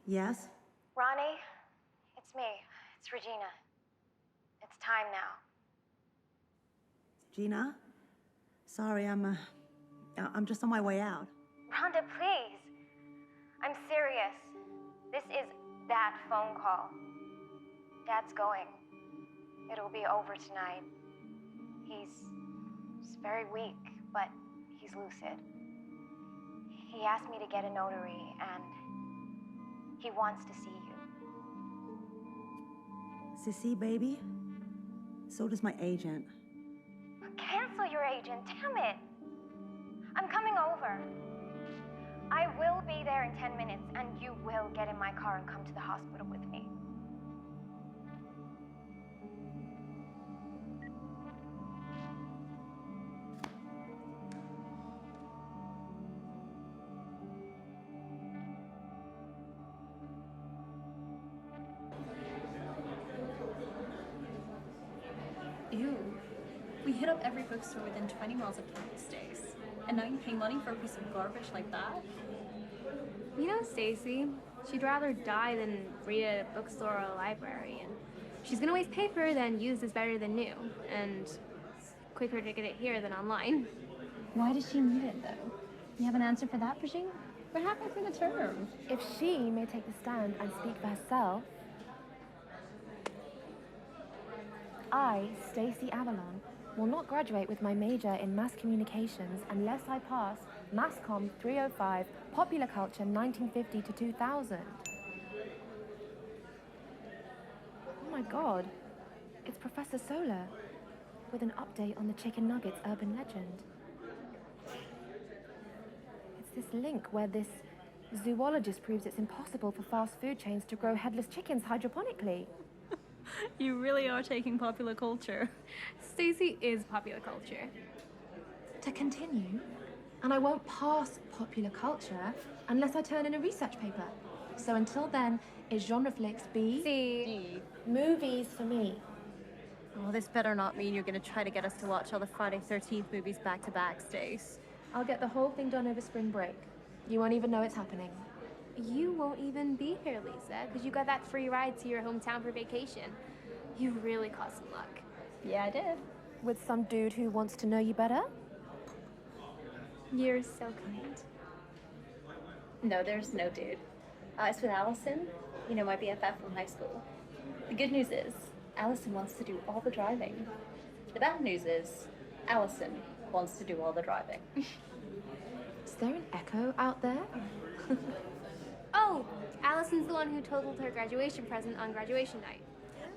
Yes? Ronnie, it's me. It's Regina. It's time now. Gina? Sorry, I'm just on my way out. Rhonda, please. I'm serious. This is that phone call. Dad's going. It'll be over tonight. He's very weak, but he's lucid. He asked me to get a notary, and he wants to see you. Sissy, baby? So does my agent. Cancel your agent, damn it. I'm coming over. I will be there in 10 minutes, and you will get in my car and come to the hospital with me. Ew. We hit up every bookstore within 20 miles of campus days. And now you pay money for a piece of garbage like that? You know, Stacy, She'd rather die than read at a bookstore or a library. And she's gonna waste paper, then used is better than new. And it's quicker to get it here than online. Why does she need it, though? You have an answer for that, Brigitte? We're halfway through the term. If she may take the stand and speak for herself, I, Stacey Avalon, will not graduate with my major in mass communications unless I pass MassCom 305, Popular Culture 1950 to 2000. Oh my God, it's Professor Solar with an update on the chicken nuggets urban legend. It's this link where this zoologist proves it's impossible for fast food chains to grow headless chickens hydroponically. You really are taking popular culture. Stacey is popular culture. To continue, and I won't pass popular culture unless I turn in a research paper. So until then, is genre flicks B? See, Movies for me. Oh, this better not mean you're gonna try to get us to watch all the Friday 13th movies back to back, Stace. I'll get the whole thing done over spring break. You won't even know it's happening. you won't even be here, Lisa, because you got that free ride to your hometown for vacation. You really caught some luck. Yeah, I did. With some dude who wants to know you better? You're so kind. No, there's no dude. It's with Allison, my BFF from high school. The good news is, Allison wants to do all the driving. The bad news is, Allison wants to do all the driving. Is there an echo out there? Oh, Allison's the one who totaled her graduation present on graduation night.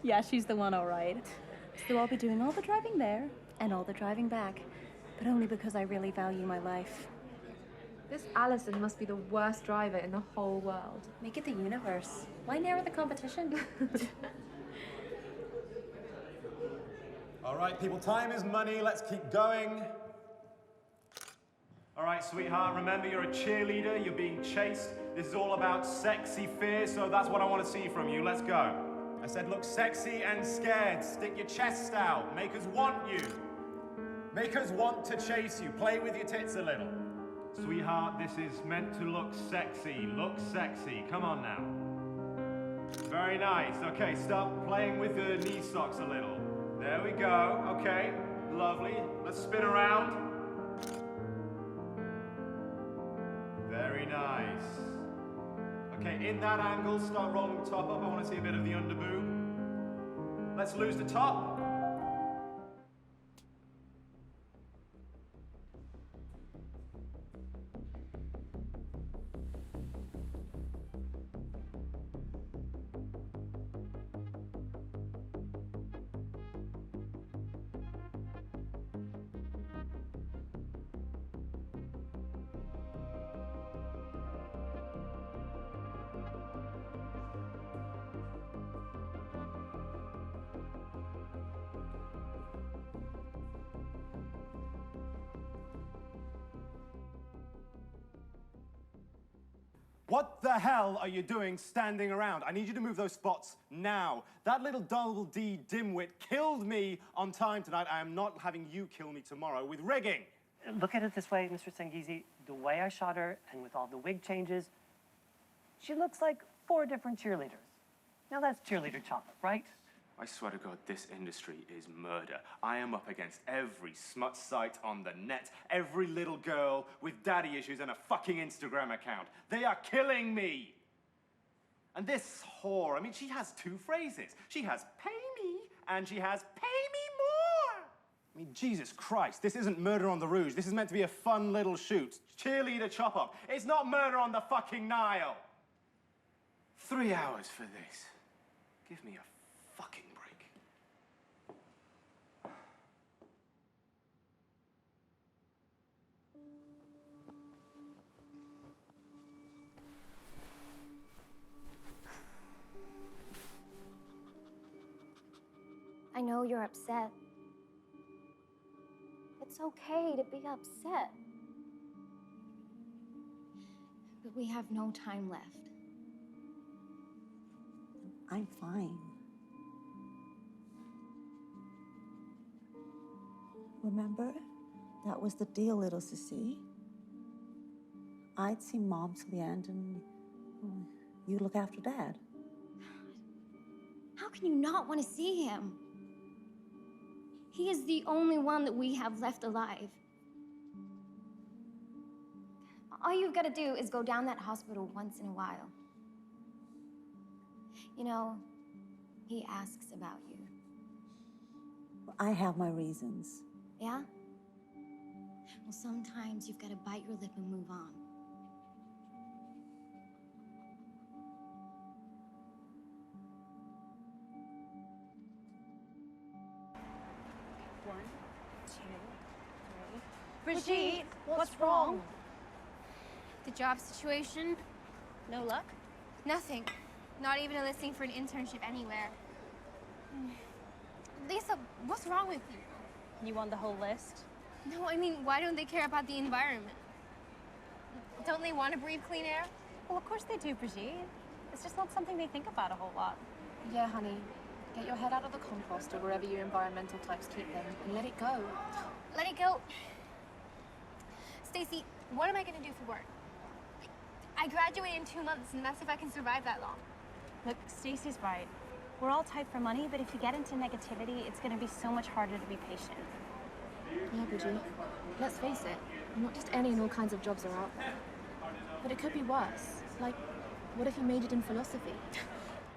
Yeah, she's the one, all right. So I'll be doing all the driving there and all the driving back, but only because I really value my life. This Allison must be the worst driver in the whole world. Make it the universe. Why narrow the competition? All right, people, time is money. Let's keep going. All right, sweetheart, remember you're a cheerleader. You're being chased. This is all about sexy fear, so that's what I want to see from you. Let's go. I said look sexy and scared. Stick your chest out. Make us want you. Make us want to chase you. Play with your tits a little. Sweetheart, this is meant to look sexy. Look sexy. Come on now. Very nice. Okay, stop playing with the knee socks a little. There we go. Okay, lovely. Let's spin around. Very nice. Okay, in that angle, start rolling the top up. I want to see a bit of the underboob. Let's lose the top. What the hell are you doing standing around? I need you to move those spots now. That little double D dimwit killed me on time tonight. I am not having you kill me tomorrow with rigging. Look at it this way, Mr. Sangizi. The way I shot her, and with all the wig changes, she looks like 4 different cheerleaders. Now that's cheerleader chop-up, right? I swear to God, this industry is murder. I am up against every smut site on the net, every little girl with daddy issues and a fucking Instagram account. They are killing me. And this whore, I mean, she has 2 phrases. She has pay me, and she has pay me more. I mean, Jesus Christ, this isn't Murder on the Rouge. This is meant to be a fun little shoot. Cheerleader chop-up. It's not Murder on the fucking Nile. 3 hours for this. Give me a fucking break. I know you're upset. It's okay to be upset. But we have no time left. I'm fine. Remember? That was the deal, little Sissy. I'd see Mom's land and You look after Dad. How can you not want to see him? He is the only one that we have left alive. All you've got to do is go down that hospital once in a while. You know, he asks about you. I have my reasons. Yeah? Well, sometimes you've got to bite your lip and move on. One, two, three. Brigitte, what's wrong? The job situation? No luck? Nothing. Not even a listing for an internship anywhere. Lisa, what's wrong with you? You want the whole list? No, I mean, why don't they care about the environment? Don't they want to breathe clean air? Well, of course they do, Brigitte. It's just not something they think about a whole lot. Yeah, honey. Get your head out of the compost or wherever you environmental types keep them and let it go. Let it go. Stacy, what am I going to do for work? I graduate in 2 months, and that's if I can survive that long. Look, Stacy's right. We're all tight for money, but if you get into negativity, it's going to be so much harder to be patient. Yeah, Brigitte. Let's face it, not just any and all kinds of jobs are out there. But it could be worse. Like, what if you majored in philosophy?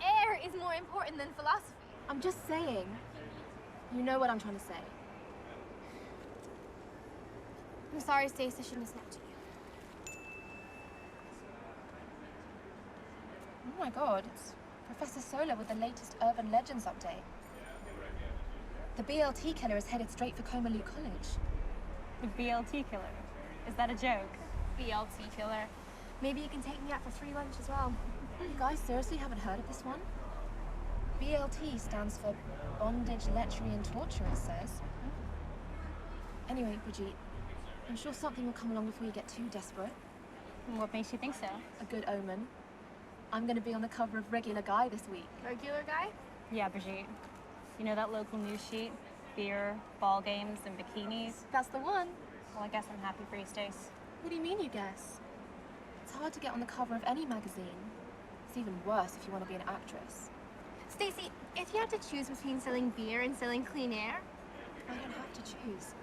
Air is more important than philosophy. I'm just saying. You know what I'm trying to say. I'm sorry, Stace, I shouldn't have snapped at you. Oh my god, it's Professor Solar with the latest Urban Legends update. The BLT killer is headed straight for Comalu College. The BLT killer. Is that a joke? BLT killer. Maybe you can take me out for free lunch as well. You guys seriously haven't heard of this one? BLT stands for bondage, lechery, and torture, it says. Anyway, Brigitte, I'm sure something will come along before you get too desperate. What makes you think so? A good omen. I'm going to be on the cover of Regular Guy this week. Regular guy? Yeah, Brigitte. You know that local news sheet? Beer, ball games, and bikinis? That's the one. Well, I guess I'm happy for you, Stace. What do you mean, you guess? It's hard to get on the cover of any magazine. It's even worse if you want to be an actress. Stacy, if you had to choose between selling beer and selling clean air, I don't have to choose.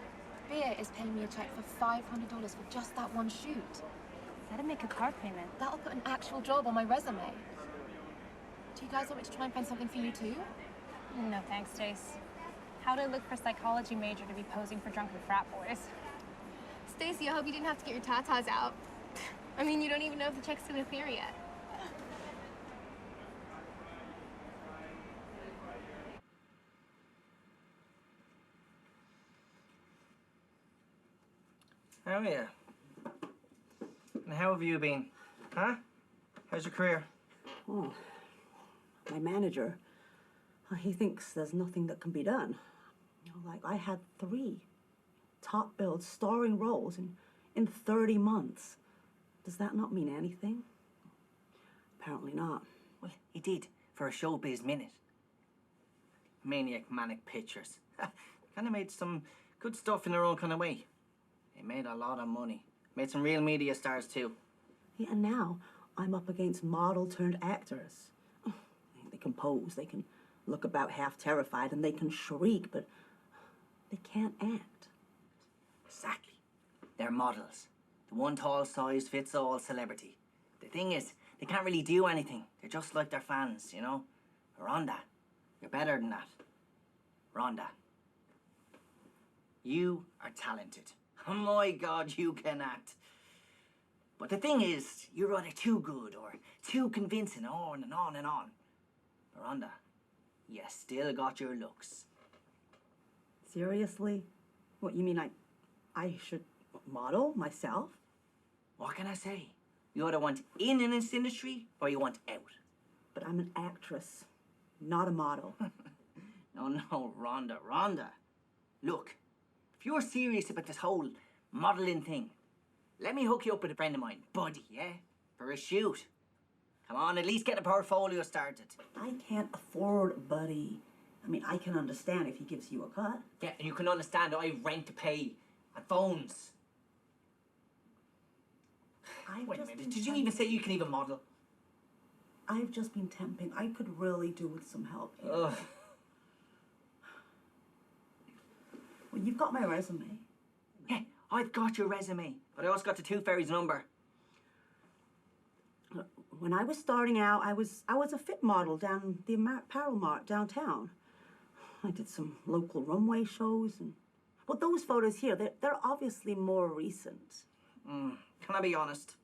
Beer is paying me a check for $500 for just that one shoot. That'd make a car payment. That'll put an actual job on my resume. Do you guys want me to try and find something for you too? No thanks, Stace. How'd I look for a psychology major to be posing for drunken frat boys? Stacy, I hope you didn't have to get your tatas out. I mean, you don't even know if the check's gonna clear yet. How are you? And how have you been? Huh? How's your career? Oh, my manager, he thinks there's nothing that can be done. You know, like, I had 3 top-billed starring roles in 30 months. Does that not mean anything? Apparently not. Well, he did for a showbiz minute. Maniac, manic pictures. Kind of made some good stuff in their own kind of way. They made a lot of money. Made some real media stars too. Yeah, and now I'm up against model-turned-actors. They can pose, they can look about half terrified, and they can shriek, but they can't act. Exactly. They're models. The one tall-size-fits-all celebrity. The thing is, they can't really do anything. They're just like their fans, you know? Rhonda, you're better than that. Rhonda, you are talented. Oh my God, you can act. But the thing is, you're either too good or too convincing, on and on and on. Rhonda, you still got your looks. Seriously? What, you mean I should model myself? What can I say? You either want in this industry or you want out. But I'm an actress, not a model. No, Rhonda. Look, if you're serious about this whole modeling thing, let me hook you up with a friend of mine, Buddy, yeah? For a shoot. Come on, at least get a portfolio started. I can't afford Buddy. I mean, I can understand if he gives you a cut. Yeah, and you can understand I have rent to pay and phones. Wait a minute, did you even say you can even model? I've just been temping. I could really do with some help here. Ugh. Well, you've got my resume. Yeah, I've got your resume, but I also got the Tooth Fairy's number. When I was starting out, I was a fit model down the apparel mart downtown. I did some local runway shows, and well, those photos here, they're obviously more recent. Can I be honest?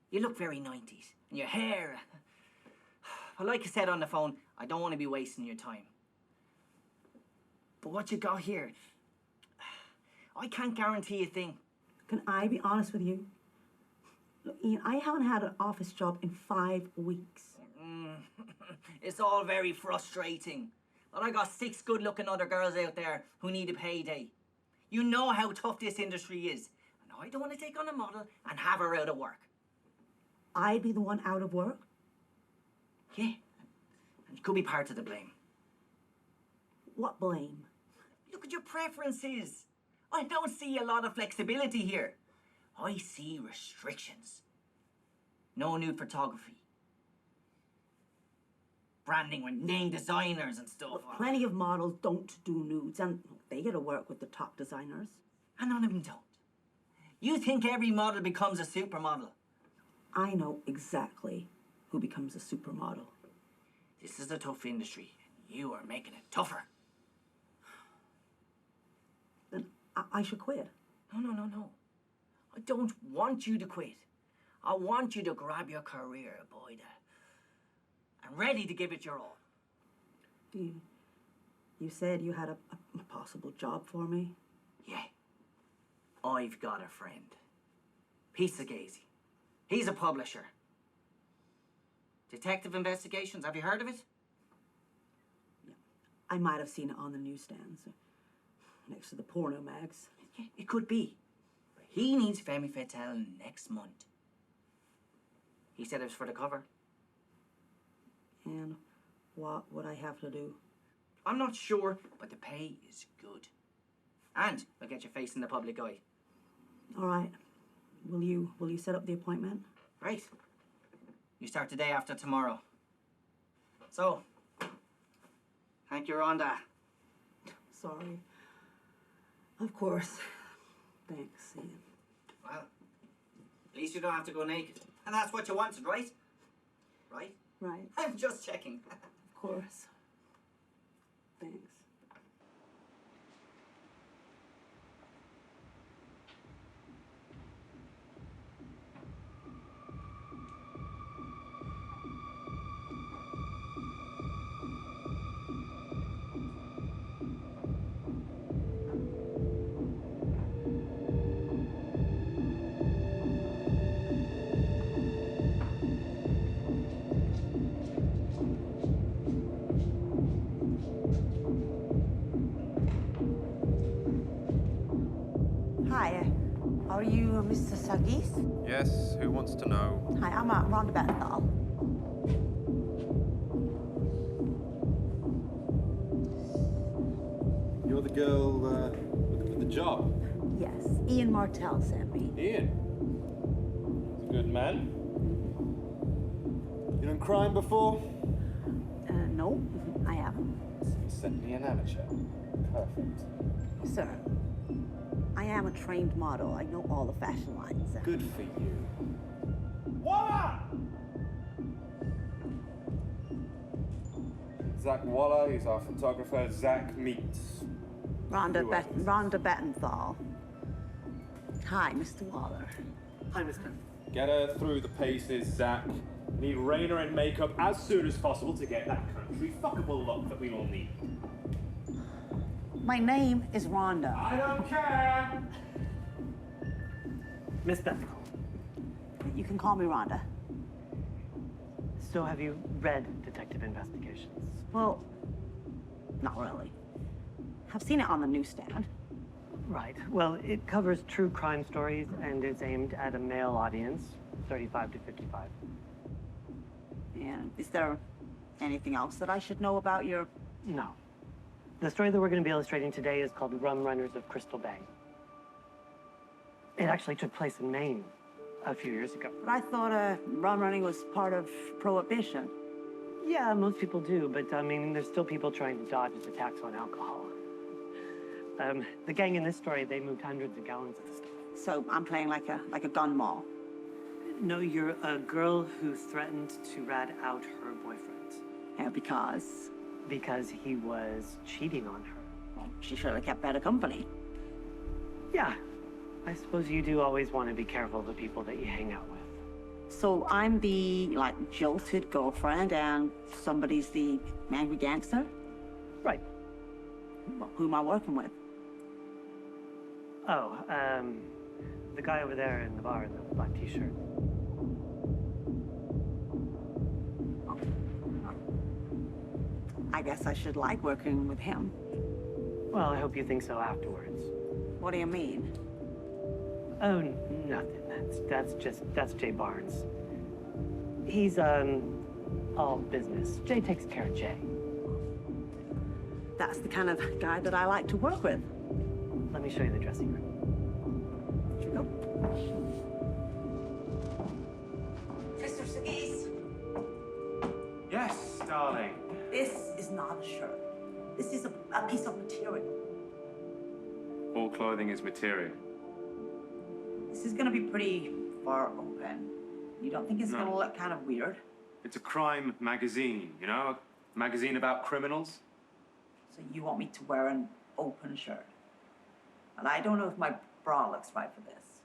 You look very 90s, and your hair. Well, like I said on the phone, I don't want to be wasting your time. But what you got here, I can't guarantee a thing. Can I be honest with you? Look, Ian, I haven't had an office job in 5 weeks. It's all very frustrating. But I got 6 good-looking other girls out there who need a payday. You know how tough this industry is. And I don't want to take on a model and have her out of work. I'd be the one out of work? Yeah, and you could be part of the blame. What blame? Look at your preferences. I don't see a lot of flexibility here. I see restrictions. No nude photography. Branding with name designers and stuff. Look, plenty of models don't do nudes, and they get to work with the top designers. And none of them don't. You think every model becomes a supermodel? I know exactly who becomes a supermodel. This is a tough industry. You are making it tougher. Then I should quit. No. I don't want you to quit. I want you to grab your career, boy, and ready to give it your all. You said you had a possible job for me? Yeah. I've got a friend. Piece of Gazy. He's a publisher. Detective Investigations, have you heard of it? Yeah. I might have seen it on the newsstands, next to the porno mags. Yeah, it could be. But he needs Femme Fatale next month. He said it was for the cover. And what would I have to do? I'm not sure, but the pay is good. And it'll get your face in the public eye. All right. Will you set up the appointment? Right. You start the day after tomorrow. So, thank you, Rhonda. Sorry. Of course. Thanks, Ian. Well, at least you don't have to go naked. And that's what you wanted, right? Right? Right. I'm just checking. Of course. Thanks. Hi, are you Mr. Sagis? Yes, who wants to know? Hi, I'm Rhonda Bethenthal. You're the girl with the job. Yes, Ian Martell sent me. Ian. He's a good man. You done crime before? No, I haven't. Sent me an amateur. Perfect. Sir, I am a trained model. I know all the fashion lines. Good for you. Voila! Zach Waller is our photographer. Zach meets. Rhonda Who else? Bethenthal. Hi, Mr. Waller. Hi, Mr. Get her through the paces, Zach. Need Rainer in makeup as soon as possible to get that country fuckable look that we all need. My name is Rhonda. I don't care! Miss Bethenthal. You can call me Rhonda. So have you read Detective Investigations? Well, not really. I've seen it on the newsstand. Right. Well, it covers true crime stories and is aimed at a male audience, 35 to 55. And is there anything else that I should know about your... No. The story that we're going to be illustrating today is called Rum Runners of Crystal Bay. It actually took place in Maine. a few years ago. But I thought rum running was part of prohibition. Yeah, most people do, but I mean, there's still people trying to dodge the tax on alcohol. The gang in this story, they moved hundreds of gallons of the stuff. So I'm playing like a gun mall. No, you're a girl who threatened to rat out her boyfriend. Yeah, because? Because he was cheating on her. Well, she should have kept better company. Yeah, I suppose you do always want to be careful of the people that you hang out with. So I'm the, like, jilted girlfriend and somebody's the angry gangster? Right. Well, who am I working with? Oh, the guy over there in the bar in the black t-shirt. I guess I should like working with him. Well, I hope you think so afterwards. What do you mean? Oh, nothing. That's Jay Barnes. He's, all business. Jay takes care of Jay. That's the kind of guy that I like to work with. Let me show you the dressing room. Here you go. Mr. Sagis, Yes, darling. This is not a shirt. This is a piece of material. All clothing is material. This is gonna be pretty far open. You don't think it's gonna look kind of weird? It's a crime magazine, you know? A magazine about criminals. So you want me to wear an open shirt? And I don't know if my bra looks right for this.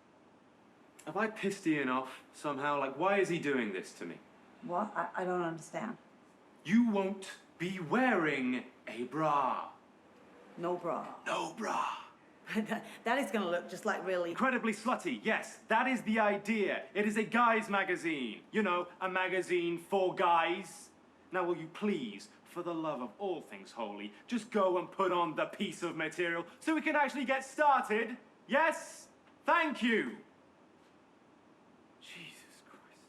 Have I pissed Ian off somehow? Like, why is he doing this to me? What? I don't understand. You won't be wearing a bra. No bra. No bra. That is gonna look just like really... Incredibly slutty, yes, that is the idea. It is a guy's magazine. You know, a magazine for guys. Now, will you please, for the love of all things holy, just go and put on the piece of material so we can actually get started? Yes? Thank you. Jesus Christ.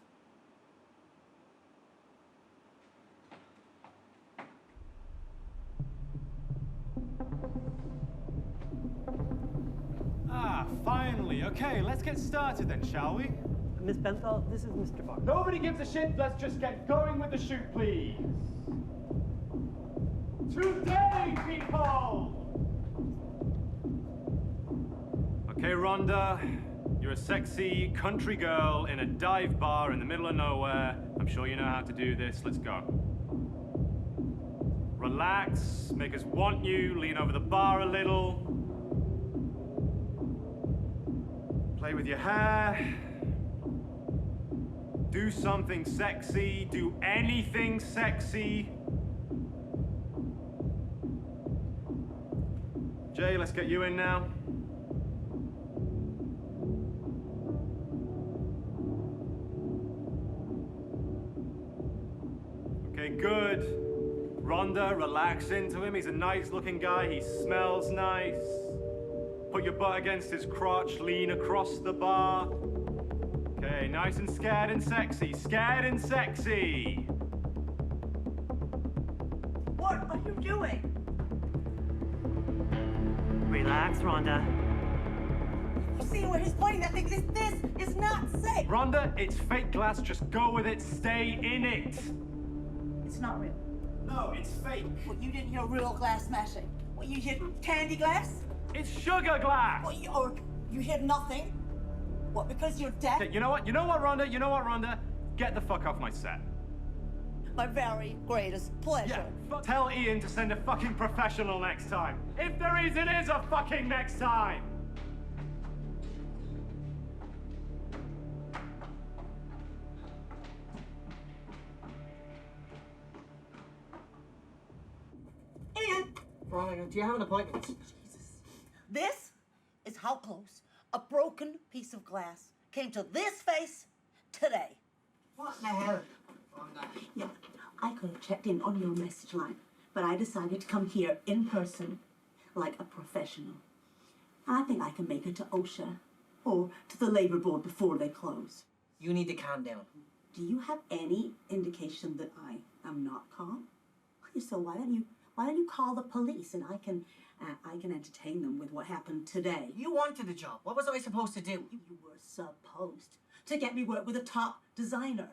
Ah, finally. Okay, let's get started then, shall we? Miss Benthal, this is Mr. Barnes. Nobody gives a shit. Let's just get going with the shoot, please. Today, people! Okay, Rhonda, you're a sexy country girl in a dive bar in the middle of nowhere. I'm sure you know how to do this. Let's go. Relax, make us want you, lean over the bar a little. Play with your hair. Do something sexy, do anything sexy. Jay, let's get you in now. Okay, good. Rhonda, relax into him. He's a nice looking guy. He smells nice. Put your butt against his crotch, lean across the bar. Okay, nice and scared and sexy. Scared and sexy. What are you doing? Relax, Rhonda. You see where he's pointing that thing? This is not safe. Rhonda, it's fake glass. Just go with it. Stay in it. It's not real. No, it's fake. What, you didn't hear real glass smashing? What, you heard candy glass? It's sugar glass. What, you heard nothing? What, because you're deaf? Okay, you know what? You know what, Rhonda? You know what, Rhonda? Get the fuck off my set. My very greatest pleasure. Yeah, tell Ian to send a fucking professional next time. If there is, it is a fucking next time. Ian! Brian, do you have an appointment? Jesus. This is how close a broken piece of glass came to this face today. What the hell? Yeah, I could have checked in on your message line, but I decided to come here in person, like a professional. I think I can make it to OSHA or to the labor board before they close. You need to calm down. Do you have any indication that I am not calm? So why don't you call the police and I can entertain them with what happened today? You wanted the job. What was I supposed to do? You were supposed to get me work with a top designer.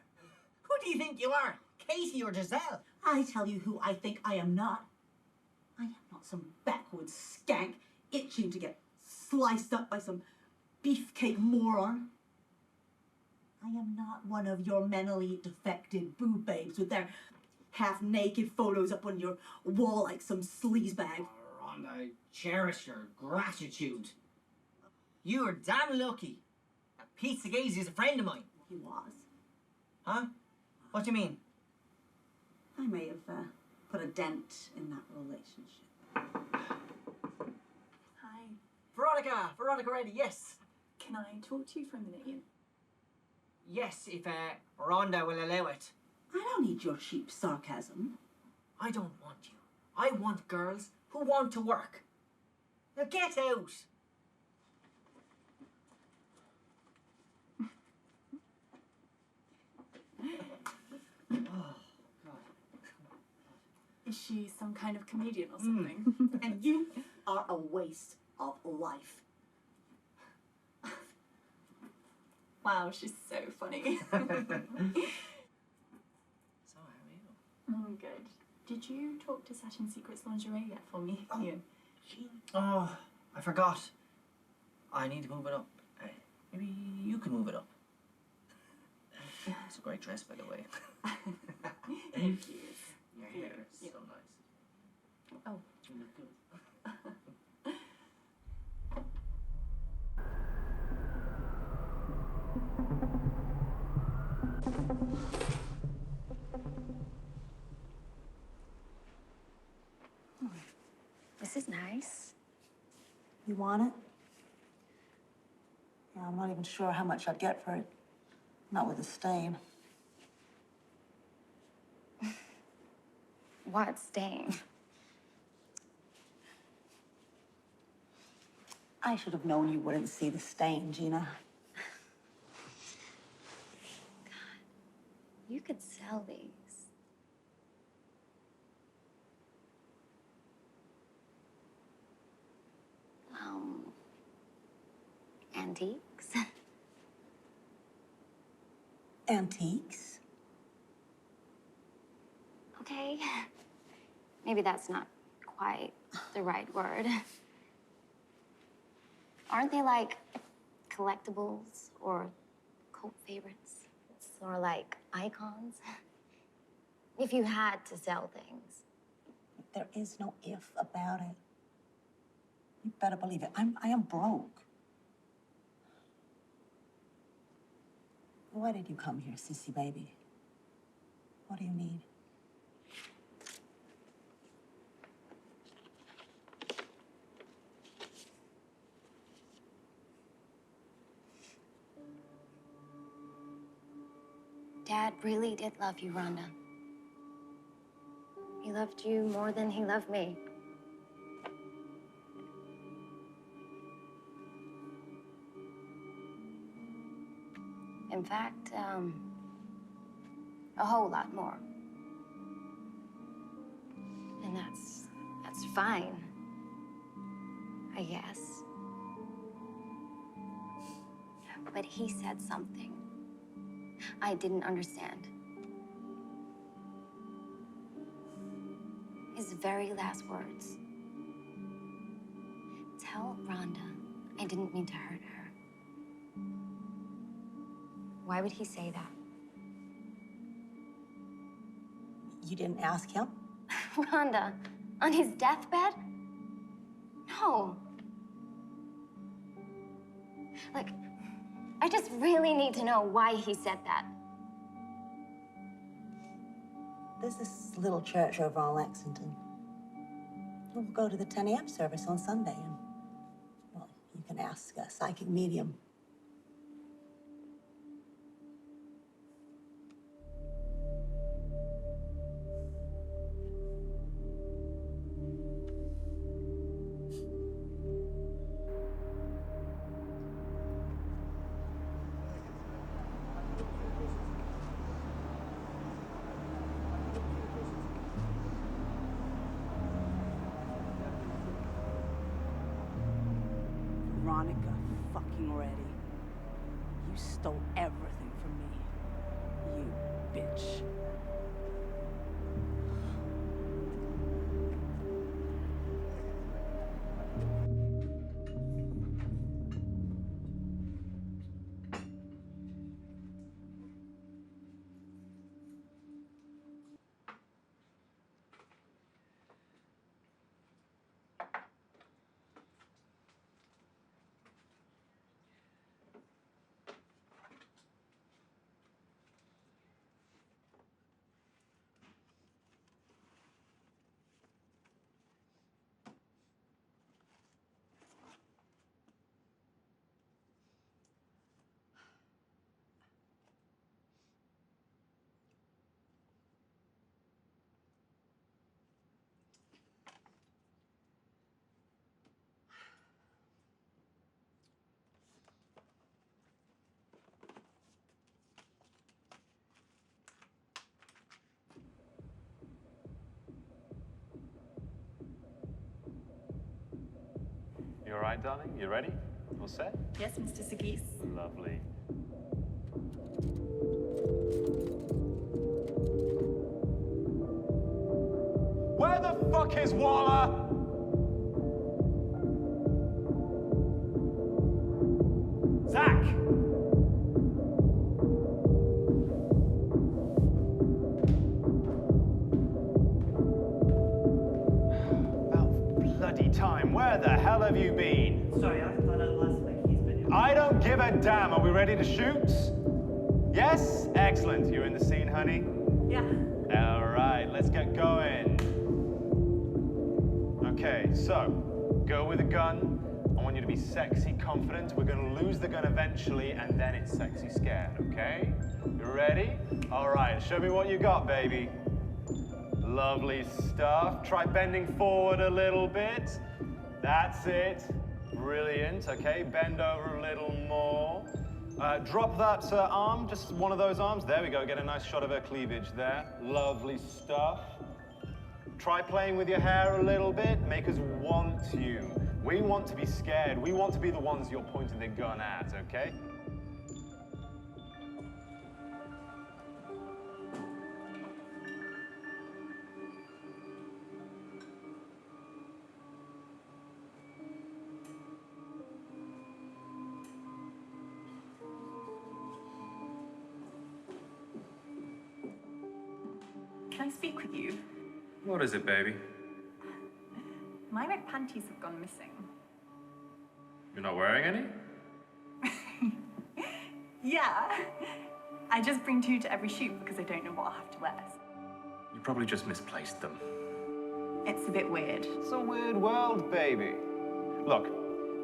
Who do you think you are? Katie or Giselle? I tell you who I think I am not. I am not some backwoods skank itching to get sliced up by some beefcake moron. I am not one of your mentally defected boob babes with their half-naked photos up on your wall like some sleazebag. Oh, Rhonda, I cherish your gratitude. You are damn lucky. Pete Segazy is a friend of mine. He was. Huh? What do you mean? I may have put a dent in that relationship. Hi. Veronica Reddy, yes. Can I talk to you for a minute, Ian? Yes, if Rhonda will allow it. I don't need your cheap sarcasm. I don't want you. I want girls who want to work. Now get out. Oh, God. Is she some kind of comedian or something? And you are a waste of life. Wow, she's so funny. So, how are you? Oh, good. Did you talk to Satin Secrets Lingerie yet for me, Ian? Oh, I forgot. I need to move it up. Maybe you can move it up. It's a great dress, by the way. Thank you. Your hair is so nice. Oh. You look good. This is nice. You want it? Yeah, I'm not even sure how much I'd get for it. Not with the stain. What stain? I should have known you wouldn't see the stain, Gina. You could sell these. Antiques? Antiques? Okay. Maybe that's not quite the right word. Aren't they like collectibles or cult favorites? Or like icons? If you had to sell things. There is no if about it. You better believe it. I am broke. Why did you come here, sissy baby? What do you need? Dad really did love you, Rhonda. He loved you more than he loved me. In fact, a whole lot more. And that's fine, I guess. But he said something I didn't understand. His very last words. Tell Rhonda I didn't mean to hurt her. Why would he say that? You didn't ask him? Rhonda, on his deathbed? No. Like, I just really need to know why he said that. There's this little church over on Lexington. We'll go to the 10 a.m. service on Sunday and, well, you can ask a psychic medium. Veronica fucking ready. You stole everything from me. You bitch. You all right, darling? You ready? All set? Yes, Mr. Sagis. Lovely. Where the fuck is Waller? Zach! About bloody time. Where the hell have you been? Sorry, I thought I lost my keys, but... I don't give a damn. Are we ready to shoot? Yes? Excellent. You in the scene, honey? Yeah. All right, let's get going. Okay, so, go with a gun. I want you to be sexy confident. We're gonna lose the gun eventually, and then it's sexy scared, okay? You ready? All right, show me what you got, baby. Lovely stuff. Try bending forward a little bit. That's it. Brilliant, okay? Bend over a little more. Drop that arm, just one of those arms. There we go, get a nice shot of her cleavage there. Lovely stuff. Try playing with your hair a little bit. Make us want you. We want to be scared. We want to be the ones you're pointing the gun at, okay? Can I speak with you? What is it, baby? My red panties have gone missing. You're not wearing any? Yeah. I just bring two to every shoot because I don't know what I'll have to wear. You probably just misplaced them. It's a bit weird. It's a weird world, baby. Look,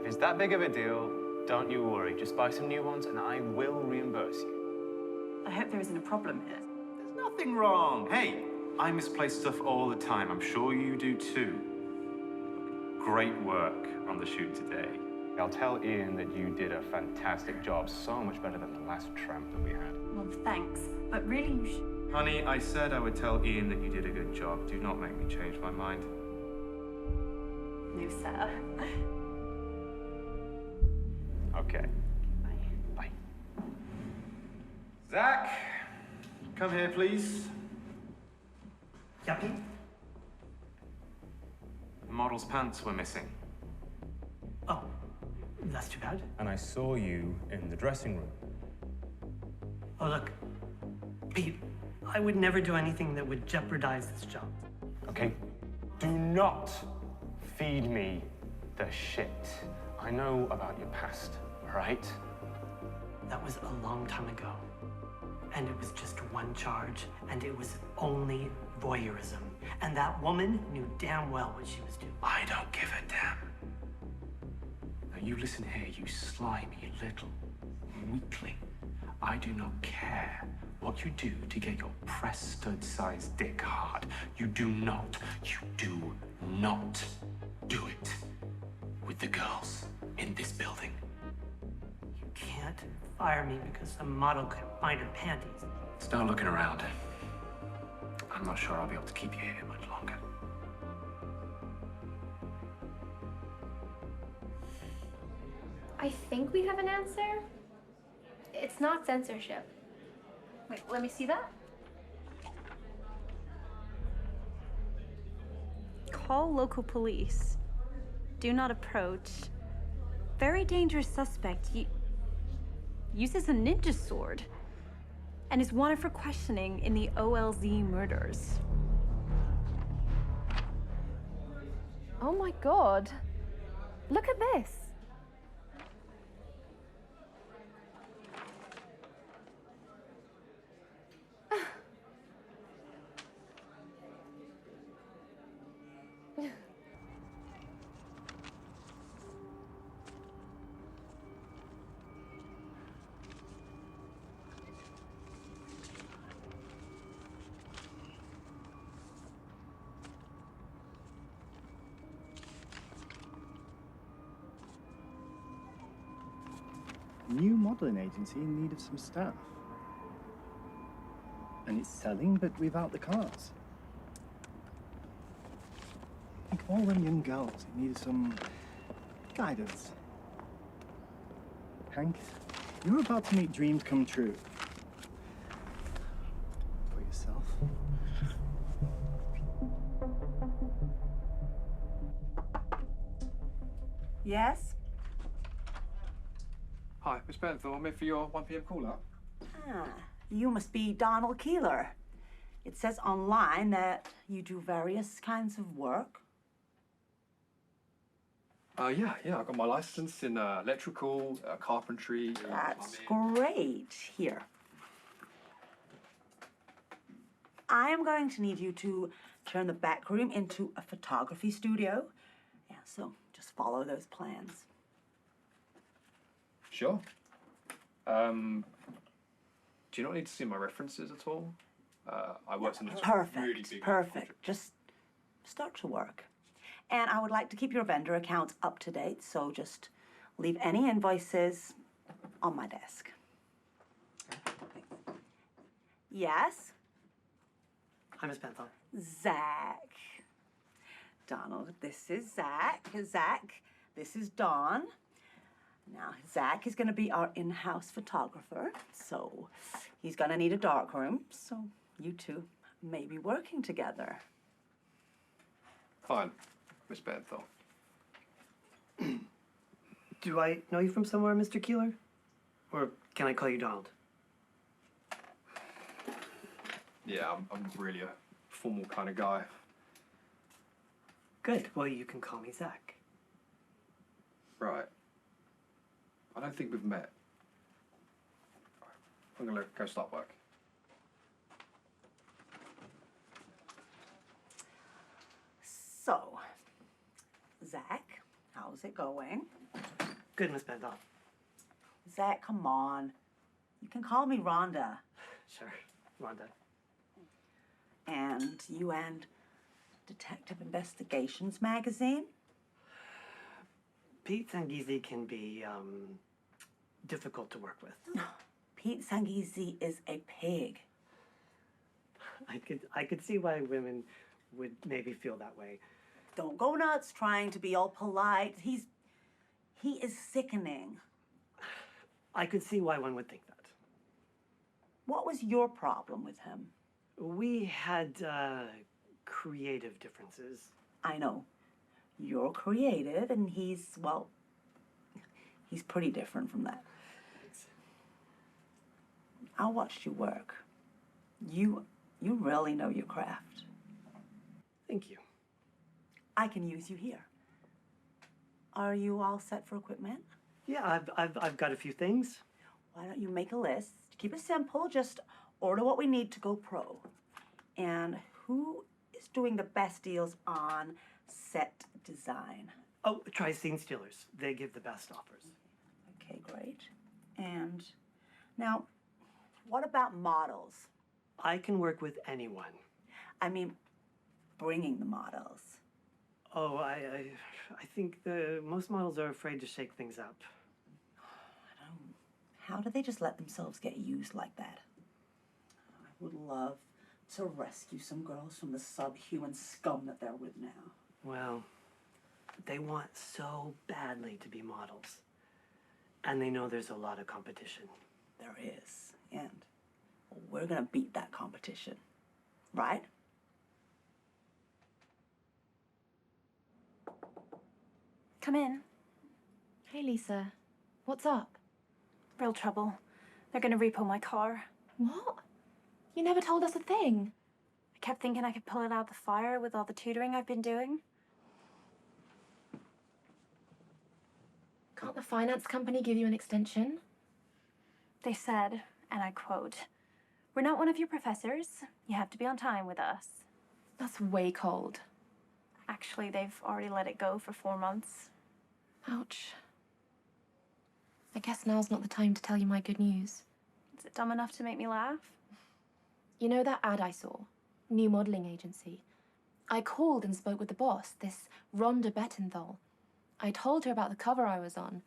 if it's that big of a deal, don't you worry. Just buy some new ones and I will reimburse you. I hope there isn't a problem here. There's nothing wrong. Hey, I misplace stuff all the time. I'm sure you do too. Look, great work on the shoot today. I'll tell Ian that you did a fantastic job, so much better than the last tramp that we had. Well, thanks. But really, you should... Honey, I said I would tell Ian that you did a good job. Do not make me change my mind. No, sir. Okay. Bye. Bye. Zach, come here, please. Yuppie? The model's pants were missing. Oh, that's too bad. And I saw you in the dressing room. Oh, look. Pete, I would never do anything that would jeopardize this job. Okay? Do not feed me the shit. I know about your past, right? That was a long time ago. And it was just one charge, and it was only voyeurism. And that woman knew damn well what she was doing. I don't give a damn. Now you listen here, you slimy little weakling. I do not care what you do to get your press stud-sized dick hard. You do not do it with the girls in this building. You can't fire me because some model couldn't find her panties. Start looking around. I'm not sure I'll be able to keep you here much longer. I think we have an answer. It's not censorship. Wait, let me see that. Call local police. Do not approach. Very dangerous suspect. He uses a ninja sword and is wanted for questioning in the OLZ murders. Oh my god. Look at this. New modeling agency in need of some staff. And it's selling, but without the cars. Think of all them young girls who need some guidance. Hank, you're about to make dreams come true. For yourself. Yes? Hi, Miss Bentham. I'm here for your 1 p.m. call-up. Ah, you must be Donald Keeler. It says online that you do various kinds of work. Yeah. I got my license in electrical, carpentry. That's plumbing. great. Here. I am going to need you to turn the back room into a photography studio. Yeah, so just follow those plans. Sure. Do you not need to see my references at all? I worked in a really big Perfect. project. Just start to work. And I would like to keep your vendor accounts up to date, so just leave any invoices on my desk. Yes? Hi, Miss Bentham. Zach. Donald, this is Zach. Zach, this is Dawn. Now, Zach is going to be our in-house photographer, so he's going to need a darkroom, so you two may be working together. Fine, Miss Bentham. Do I know you from somewhere, Mr. Keeler? Or can I call you Donald? Yeah, I'm really a formal kind of guy. Good. Well, you can call me Zach. Right. I don't think we've met. I'm gonna go start work. So, Zach, how's it going? Good, Miss Bentham. Zach, come on. You can call me Rhonda. Sure, Rhonda. And you and Detective Investigations magazine? Pete Sangizi can be, difficult to work with. Pete Sangizi is a pig. I could see why women would maybe feel that way. Don't go nuts trying to be all polite. He is sickening. I could see why one would think that. What was your problem with him? We had, creative differences. I know. You're creative and he's pretty different from that. I watched you work. You really know your craft. Thank you. I can use you here. Are you all set for equipment? Yeah, I've got a few things. Why don't you make a list? Keep it simple. Just order what we need to go pro. And who is doing the best deals on set design? Oh, try Scene Stealers. They give the best offers. Okay, great. And now, what about models? I can work with anyone. I mean, bringing the models. Oh, I think most models are afraid to shake things up. How do they just let themselves get used like that? I would love to rescue some girls from the subhuman scum that they're with now. Well, they want so badly to be models. And they know there's a lot of competition. there is. And we're gonna beat that competition, right? Come in. Hey, Lisa. What's up? Real trouble. They're gonna repo my car. What? You never told us a thing. I kept thinking I could pull it out of the fire with all the tutoring I've been doing. Can't the finance company give you an extension? They said, and I quote, "We're not one of your professors. You have to be on time with us." That's way cold. Actually, they've already let it go for 4 months. Ouch. I guess now's not the time to tell you my good news. Is it dumb enough to make me laugh? You know that ad I saw? New modeling agency. I called and spoke with the boss, this Rhonda Bettenthal. I told her about the cover I was on.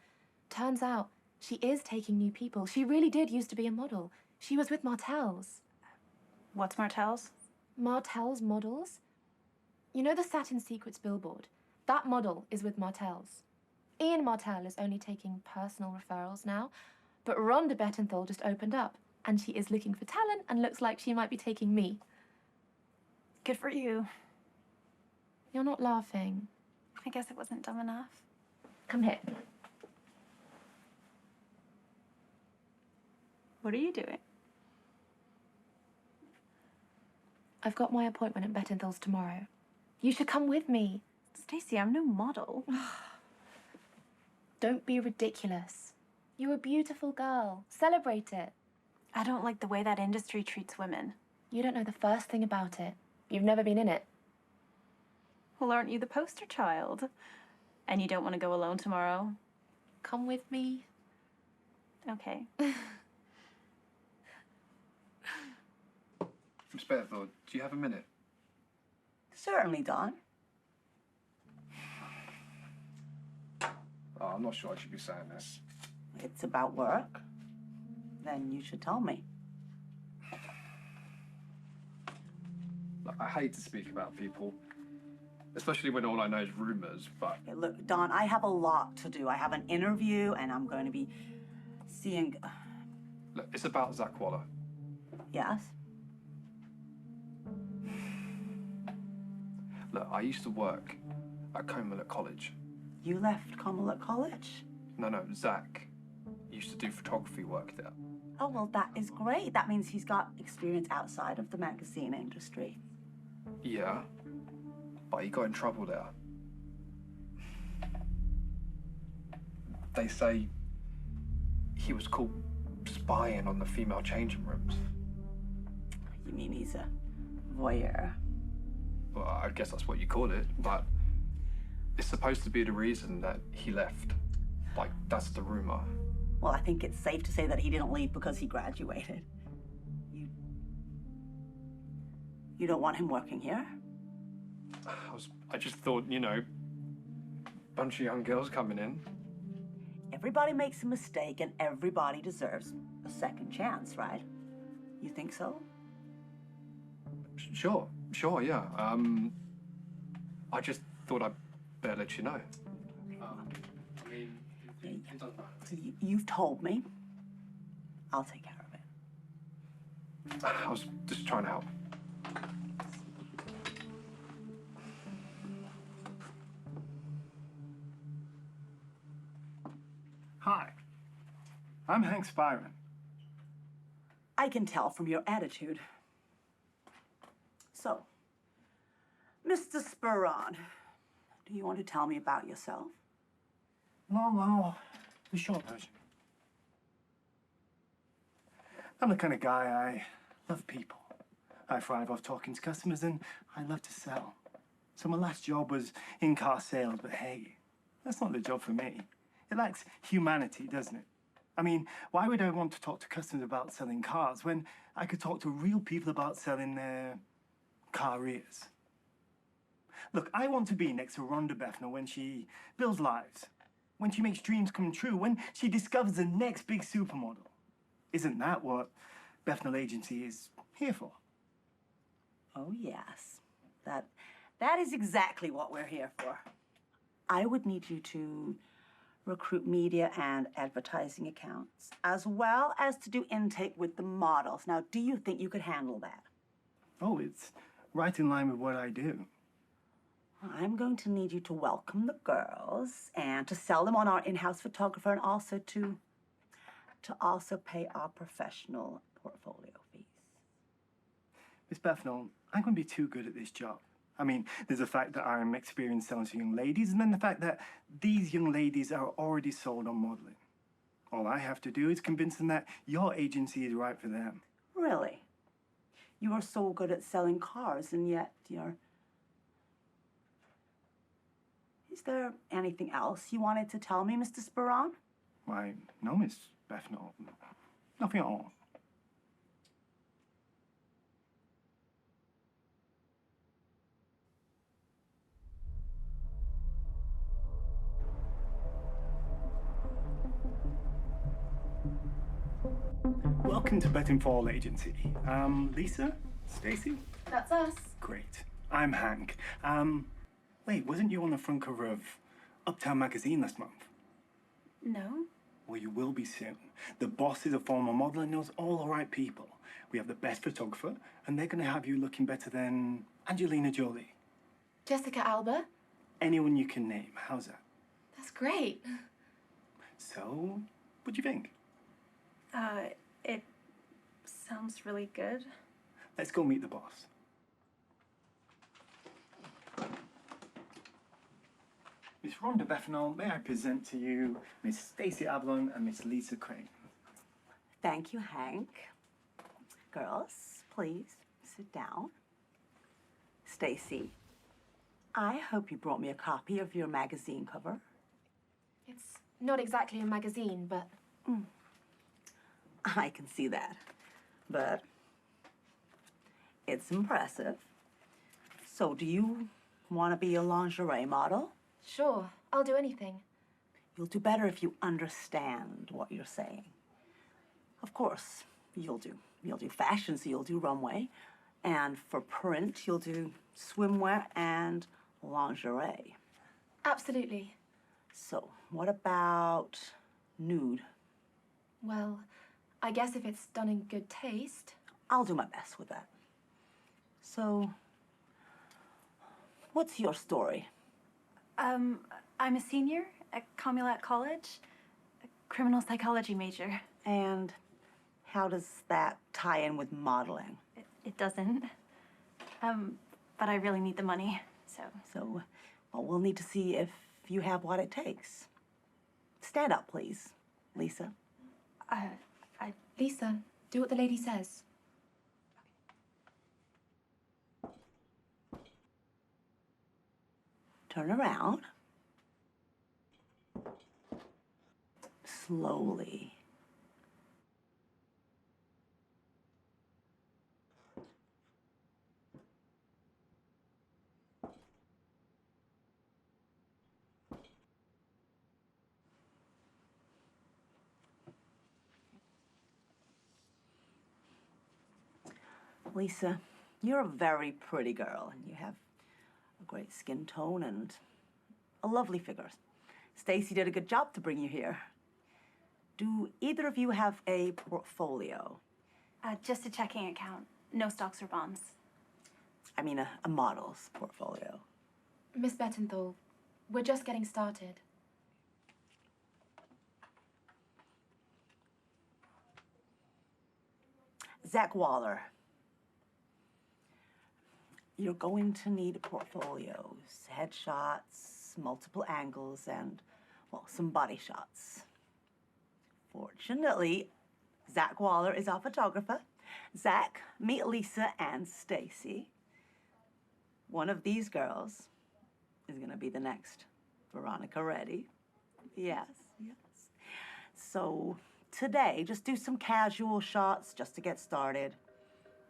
Turns out, she is taking new people. She really did used to be a model. She was with Martell's. What's Martell's? Martell's Models? You know the Satin Secrets billboard? That model is with Martell's. Ian Martell is only taking personal referrals now, but Rhonda Bettenthal just opened up, and she is looking for talent and looks like she might be taking me. Good for you. You're not laughing. I guess it wasn't dumb enough. Come here. What are you doing? I've got my appointment at Bettenthal's tomorrow. You should come with me. Stacey, I'm no model. Don't be ridiculous. You're a beautiful girl. Celebrate it. I don't like the way that industry treats women. You don't know the first thing about it. You've never been in it. Well, aren't you the poster child? And you don't want to go alone tomorrow? Come with me. Okay. Miss Bethenthal, do you have a minute? Certainly, Don. Oh, I'm not sure I should be saying this. It's about work. Then you should tell me. Look, I hate to speak about people, especially when all I know is rumors, but... Okay, look, Don, I have a lot to do. I have an interview, and I'm going to be seeing... Look, it's about Zach Waller. Yes? Look, I used to work at Comelot College. You left Comelot College? No, Zach used to do photography work there. Oh, well, that is great. That means he's got experience outside of the magazine industry. Yeah, but he got in trouble there. They say he was caught spying on the female changing rooms. You mean he's a voyeur? Well, I guess that's what you call it, but it's supposed to be the reason that he left. Like, that's the rumor. Well, I think it's safe to say that he didn't leave because he graduated. You don't want him working here? I just thought, you know, bunch of young girls coming in. Everybody makes a mistake and everybody deserves a second chance, right? You think so? Sure, yeah. I just thought I'd better let you know. You've told me. I'll take care of it. I was just trying to help. Hi, I'm Hank Spyron. I can tell from your attitude. So, Mr. Spurron, do you want to tell me about yourself? No, the short version. I'm the kind of guy, I love people. I thrive off talking to customers and I love to sell. So my last job was in-car sales, but hey, that's not the job for me. It lacks humanity, doesn't it? I mean, why would I want to talk to customers about selling cars when I could talk to real people about selling their careers? Look, I want to be next to Rhonda Bethenthal when she builds lives, when she makes dreams come true, when she discovers the next big supermodel. Isn't that what Bethenthal Agency is here for? Oh, yes. That is exactly what we're here for. I would need you to recruit media and advertising accounts, as well as to do intake with the models. Now, do you think you could handle that? Oh, it's right in line with what I do. I'm going to need you to welcome the girls and to sell them on our in-house photographer, and also to pay our professional portfolio fees. Miss Bethnal, I'm going to be too good at this job. I mean, there's the fact that I'm experienced selling to young ladies, and then the fact that these young ladies are already sold on modeling. All I have to do is convince them that your agency is right for them. Really? You are so good at selling cars, and yet you're... Is there anything else you wanted to tell me, Mr. Speron? Why, no, Miss Bethnal. Nothing at all. Welcome to Bet and Fall Agency. Lisa? Stacy? That's us. Great. I'm Hank. Wait, wasn't you on the front cover of Uptown magazine last month? No. Well, you will be soon. The boss is a former model and knows all the right people. We have the best photographer, and they're going to have you looking better than Angelina Jolie. Jessica Alba? Anyone you can name. How's that? That's great. So, what do you think? It sounds really good. Let's go meet the boss. Miss Rhonda Bethnal, may I present to you Miss Stacey Avalon and Miss Lisa Crane. Thank you, Hank. Girls, please sit down. Stacy, I hope you brought me a copy of your magazine cover. It's not exactly a magazine, but... I can see that, but it's impressive. So do you want to be a lingerie model? Sure, I'll do anything. You'll do better if you understand what you're saying. Of course, you'll do fashion, so you'll do runway. And for print, you'll do swimwear and lingerie. Absolutely. So what about nude? Well, I guess if it's done in good taste. I'll do my best with that. So, what's your story? I'm a senior at Comulette College, a criminal psychology major. And how does that tie in with modeling? It doesn't. But I really need the money, so. Well, we'll need to see if you have what it takes. Stand up, please, Lisa. Lisa, do what the lady says. Turn around. Slowly. Lisa, you're a very pretty girl, and you have a great skin tone and a lovely figure. Stacy did a good job to bring you here. Do either of you have a portfolio? Just a checking account. No stocks or bonds. I mean, a model's portfolio. Miss Bettenthal, we're just getting started. Zach Waller. You're going to need portfolios, headshots, multiple angles, and, well, some body shots. Fortunately, Zach Waller is our photographer. Zach, meet Lisa and Stacy. One of these girls is gonna be the next Veronica Reddy. Yes, yes. So today, just do some casual shots just to get started.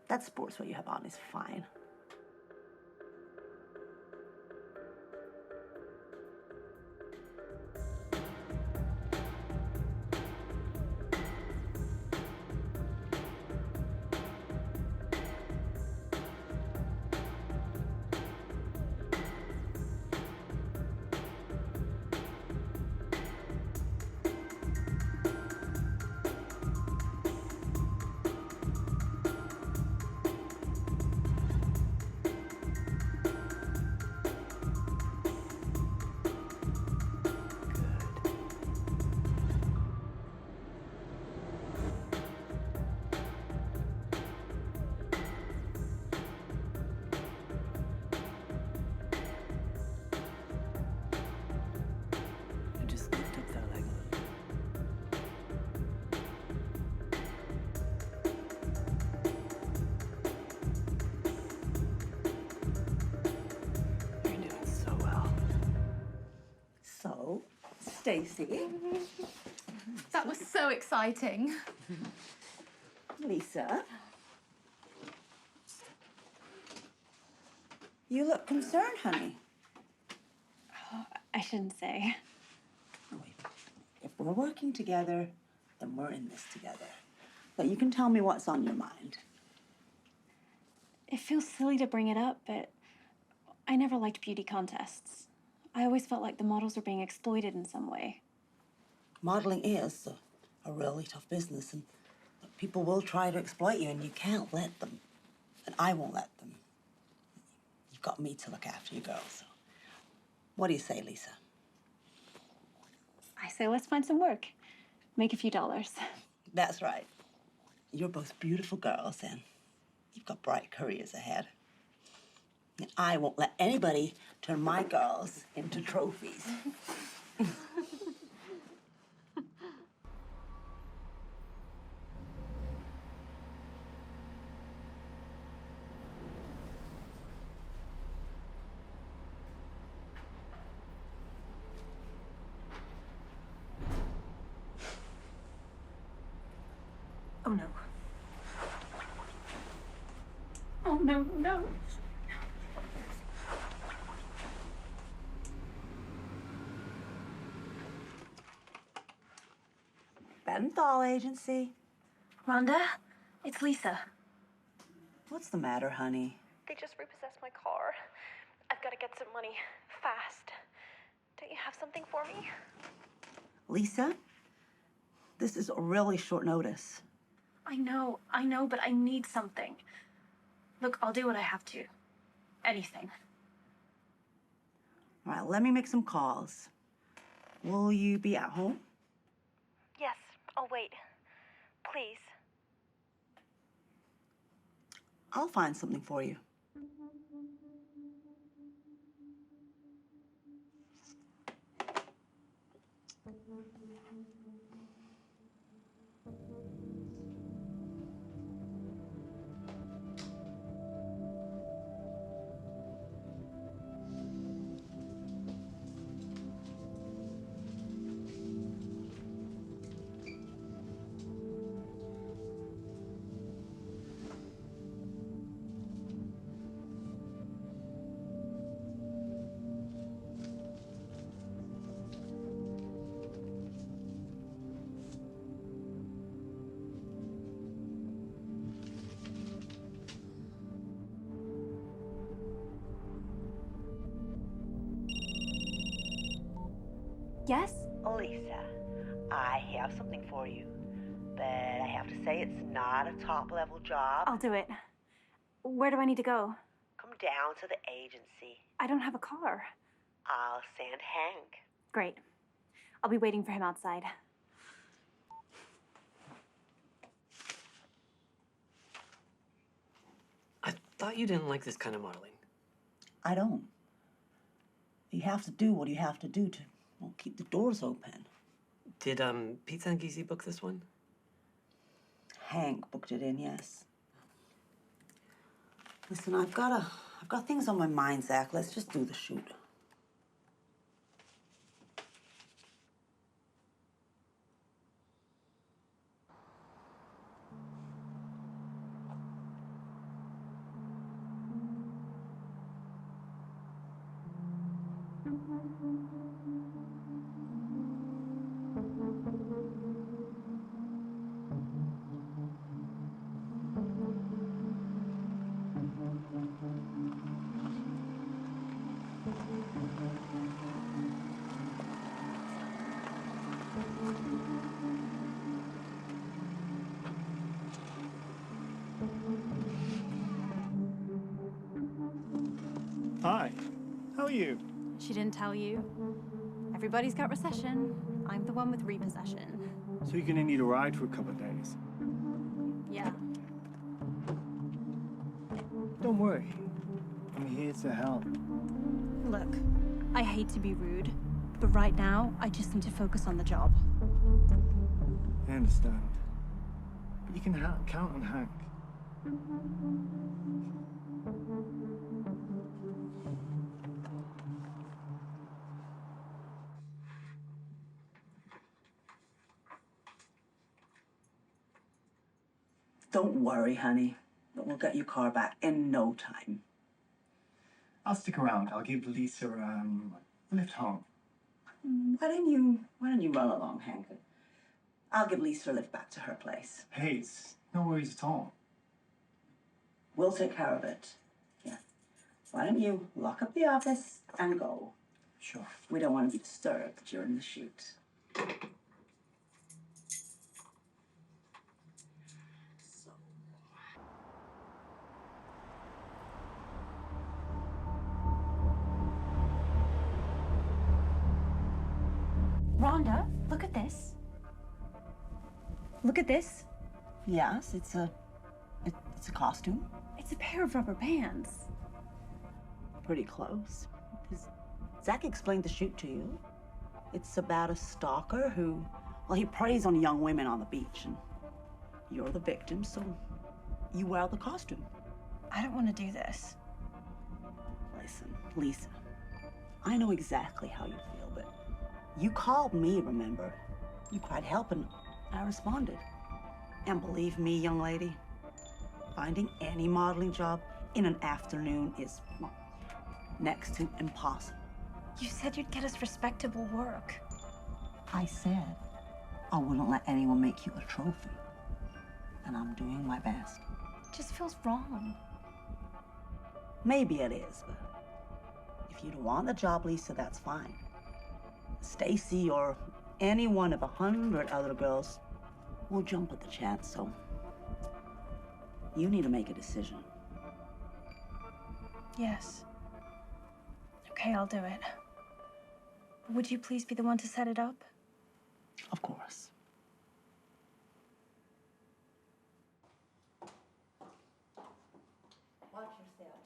That sportswear you have on is fine. Stacey. That was so exciting. Lisa. You look concerned, honey. Oh, I shouldn't say. If we're working together, then we're in this together. But you can tell me what's on your mind. It feels silly to bring it up, but I never liked beauty contests. I always felt like the models were being exploited in some way. Modeling is a really tough business, and people will try to exploit you, and you can't let them. And I won't let them. You've got me to look after you girls. So. What do you say, Lisa? I say let's find some work. Make a few dollars. That's right. You're both beautiful girls, and you've got bright careers ahead. And I won't let anybody turn my girls into trophies. Oh no. Oh no, no. Benthal Agency. Rhonda, it's Lisa. What's the matter, honey? They just repossessed my car. I've got to get some money fast. Don't you have something for me? Lisa, this is really short notice. I know, but I need something. Look, I'll do what I have to. Anything. All right, let me make some calls. Will you be at home? Yes, I'll wait. Please. I'll find something for you. Yes? Lisa, I have something for you, but I have to say it's not a top-level job. I'll do it. Where do I need to go? Come down to the agency. I don't have a car. I'll send Hank. Great. I'll be waiting for him outside. I thought you didn't like this kind of modeling. I don't. You have to do what you have to do to keep the doors open. Did Pete Sanghisi book this one? Hank booked it in, yes. Listen, I've got things on my mind, Zach. Let's just do the shoot. Hi, how are you? She didn't tell you. Everybody's got recession. I'm the one with repossession. So you're gonna need a ride for a couple of days. Yeah. Don't worry, I'm here to help. Look, I hate to be rude, but right now, I just need to focus on the job. I understand. But you can count on Hank. Don't worry, honey. We'll get your car back in no time. I'll stick around. I'll give Lisa a lift home. Why don't you run along, Hank? I'll give Lisa a lift back to her place. Hey, it's no worries at all. We'll take care of it. Yeah. Why don't you lock up the office and go? Sure. We don't want to be disturbed during the shoot. Rhonda, look at this. Look at this. Yes, it's a costume. It's a pair of rubber bands. Pretty close. Does Zach explained the shoot to you? It's about a stalker who, well, he preys on young women on the beach, and you're the victim, so you wear the costume. I don't want to do this. Listen, Lisa, I know exactly how you feel, but you called me, remember? You cried help, and I responded. And believe me, young lady, finding any modeling job in an afternoon is, well, next to impossible. You said you'd get us respectable work. I said I wouldn't let anyone make you a trophy. And I'm doing my best. It just feels wrong. Maybe it is, but if you don't want the job, Lisa, that's fine. Stacy or any one of 100 other girls will jump at the chance, so you need to make a decision. Yes. Okay, I'll do it. Would you please be the one to set it up? Of course. Watch your step.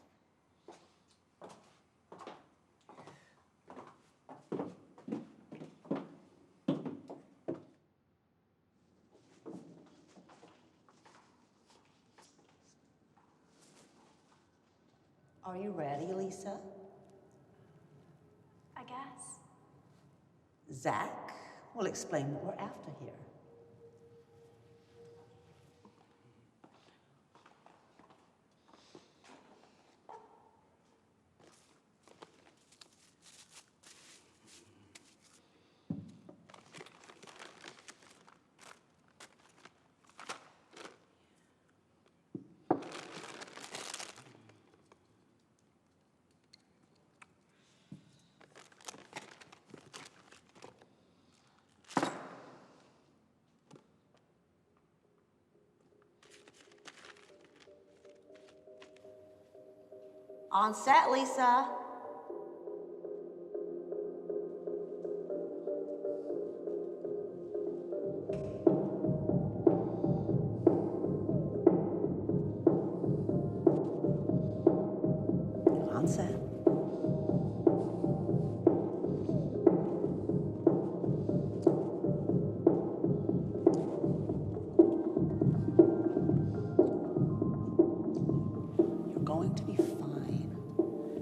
Are you ready, Lisa? I guess. Zach will explain what we're after here. On set, Lisa. On set. You're going to be fine.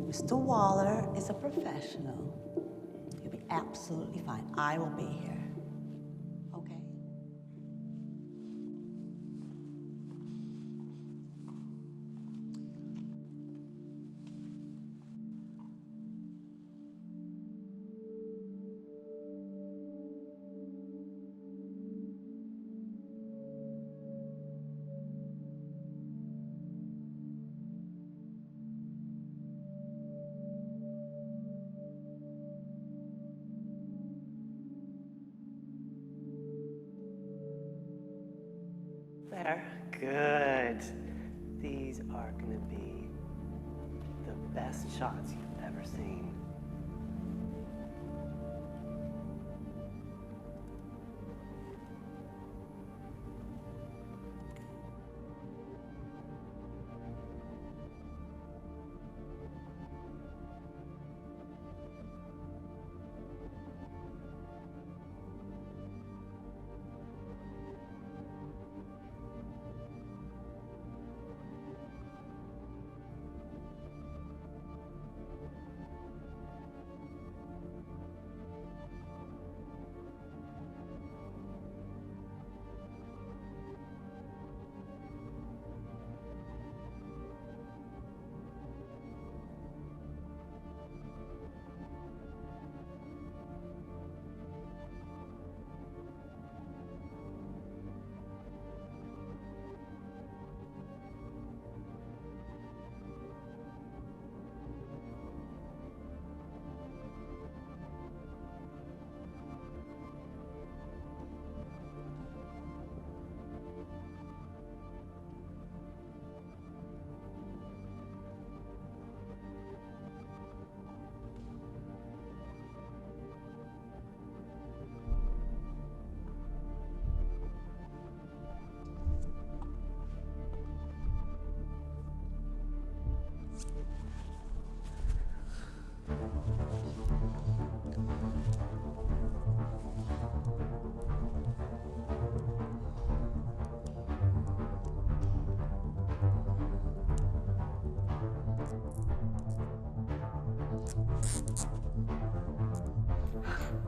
Mr. Waller is a professional. You'll be absolutely fine. I will be here. Okay? There. Good. These are gonna be the best shots you've ever seen.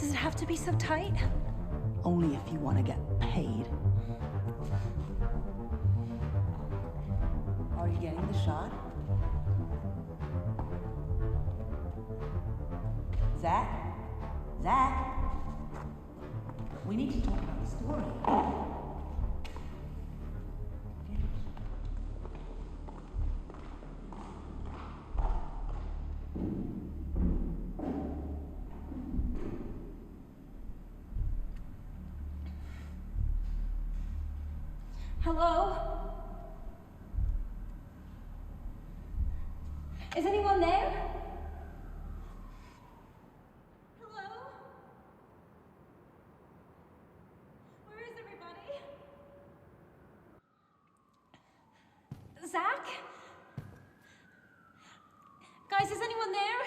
Does it have to be so tight? Only if you want to get paid. Are you getting the shot? Zach? Zach? We need to talk about the story. Hello? Is anyone there? Hello? Where is everybody? Zach? Guys, is anyone there?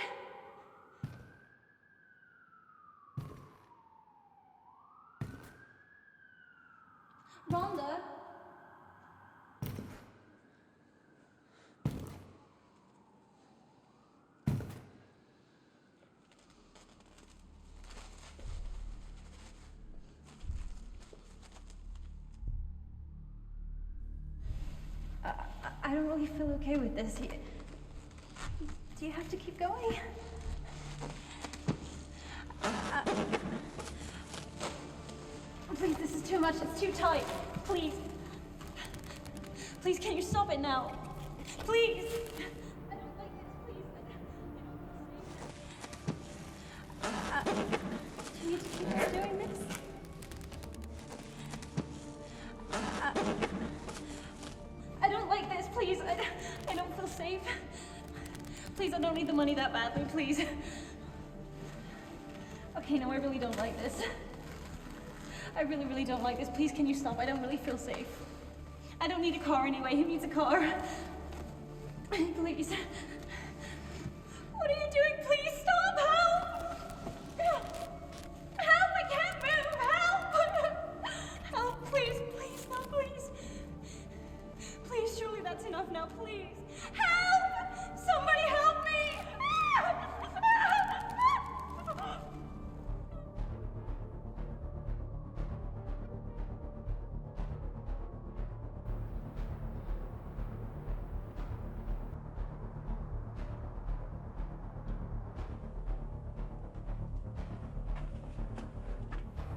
Rhonda? I don't really feel okay with this. Do you have to keep going? Please, this is too much. It's too tight. Please. Please, can you stop it now? Please. I don't like this. Please. Do you need to keep doing this? I don't like this. Please. I don't feel safe. Please, I don't need the money that badly. Please. Okay, no, I really don't like this. I really, really don't like this. Please, can you stop? I don't really feel safe. I don't need a car anyway. Who needs a car? Please. What are you doing? Please stop! Help! Help! I can't move! Help! Help! Please, please stop, please. Please, surely that's enough now, please. Help! Somebody help me!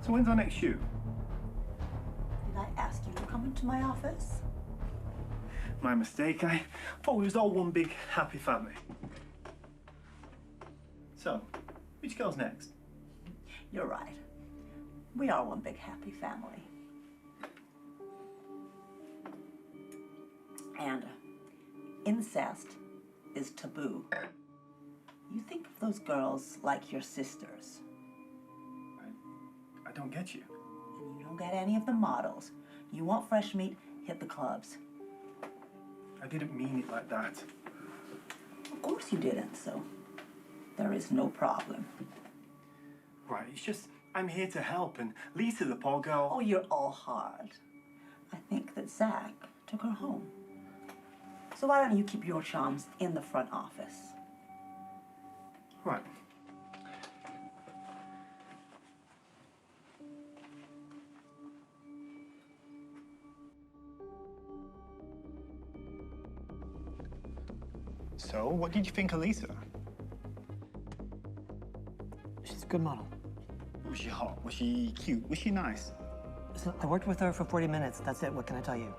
So when's our next shoot? Did I ask you to come into my office? My mistake. I thought we was all one big happy family. So, which girl's next? You're right. We are one big happy family. And incest is taboo. You think of those girls like your sisters. I don't get you. And you don't get any of the models. You want fresh meat, hit the clubs. I didn't mean it like that. Of course you didn't, so there is no problem. Right, it's just, I'm here to help, and Lisa, the poor girl... Oh, you're all hard. I think that Zach took her home. So why don't you keep your charms in the front office? Right. So, what did you think of Lisa? She's a good model. Was she hot? Was she cute? Was she nice? So I worked with her for 40 minutes. That's it. What can I tell you?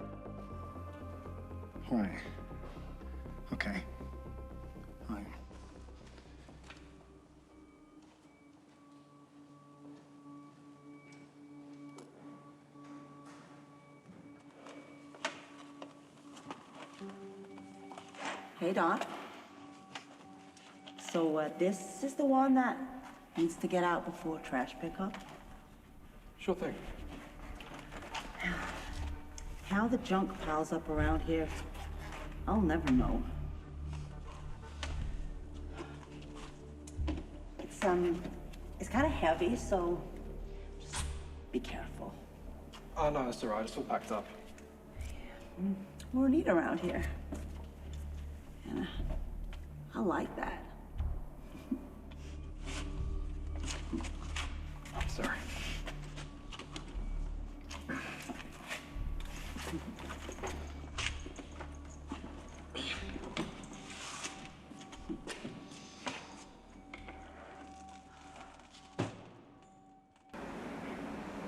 Right. Okay. Right. Hey, Doc. So, this is the one that needs to get out before trash pickup? Sure thing. How the junk piles up around here, I'll never know. It's kind of heavy, so just be careful. Oh, no, it's all right. It's all packed up. We're neat around here. And I like that. Sorry.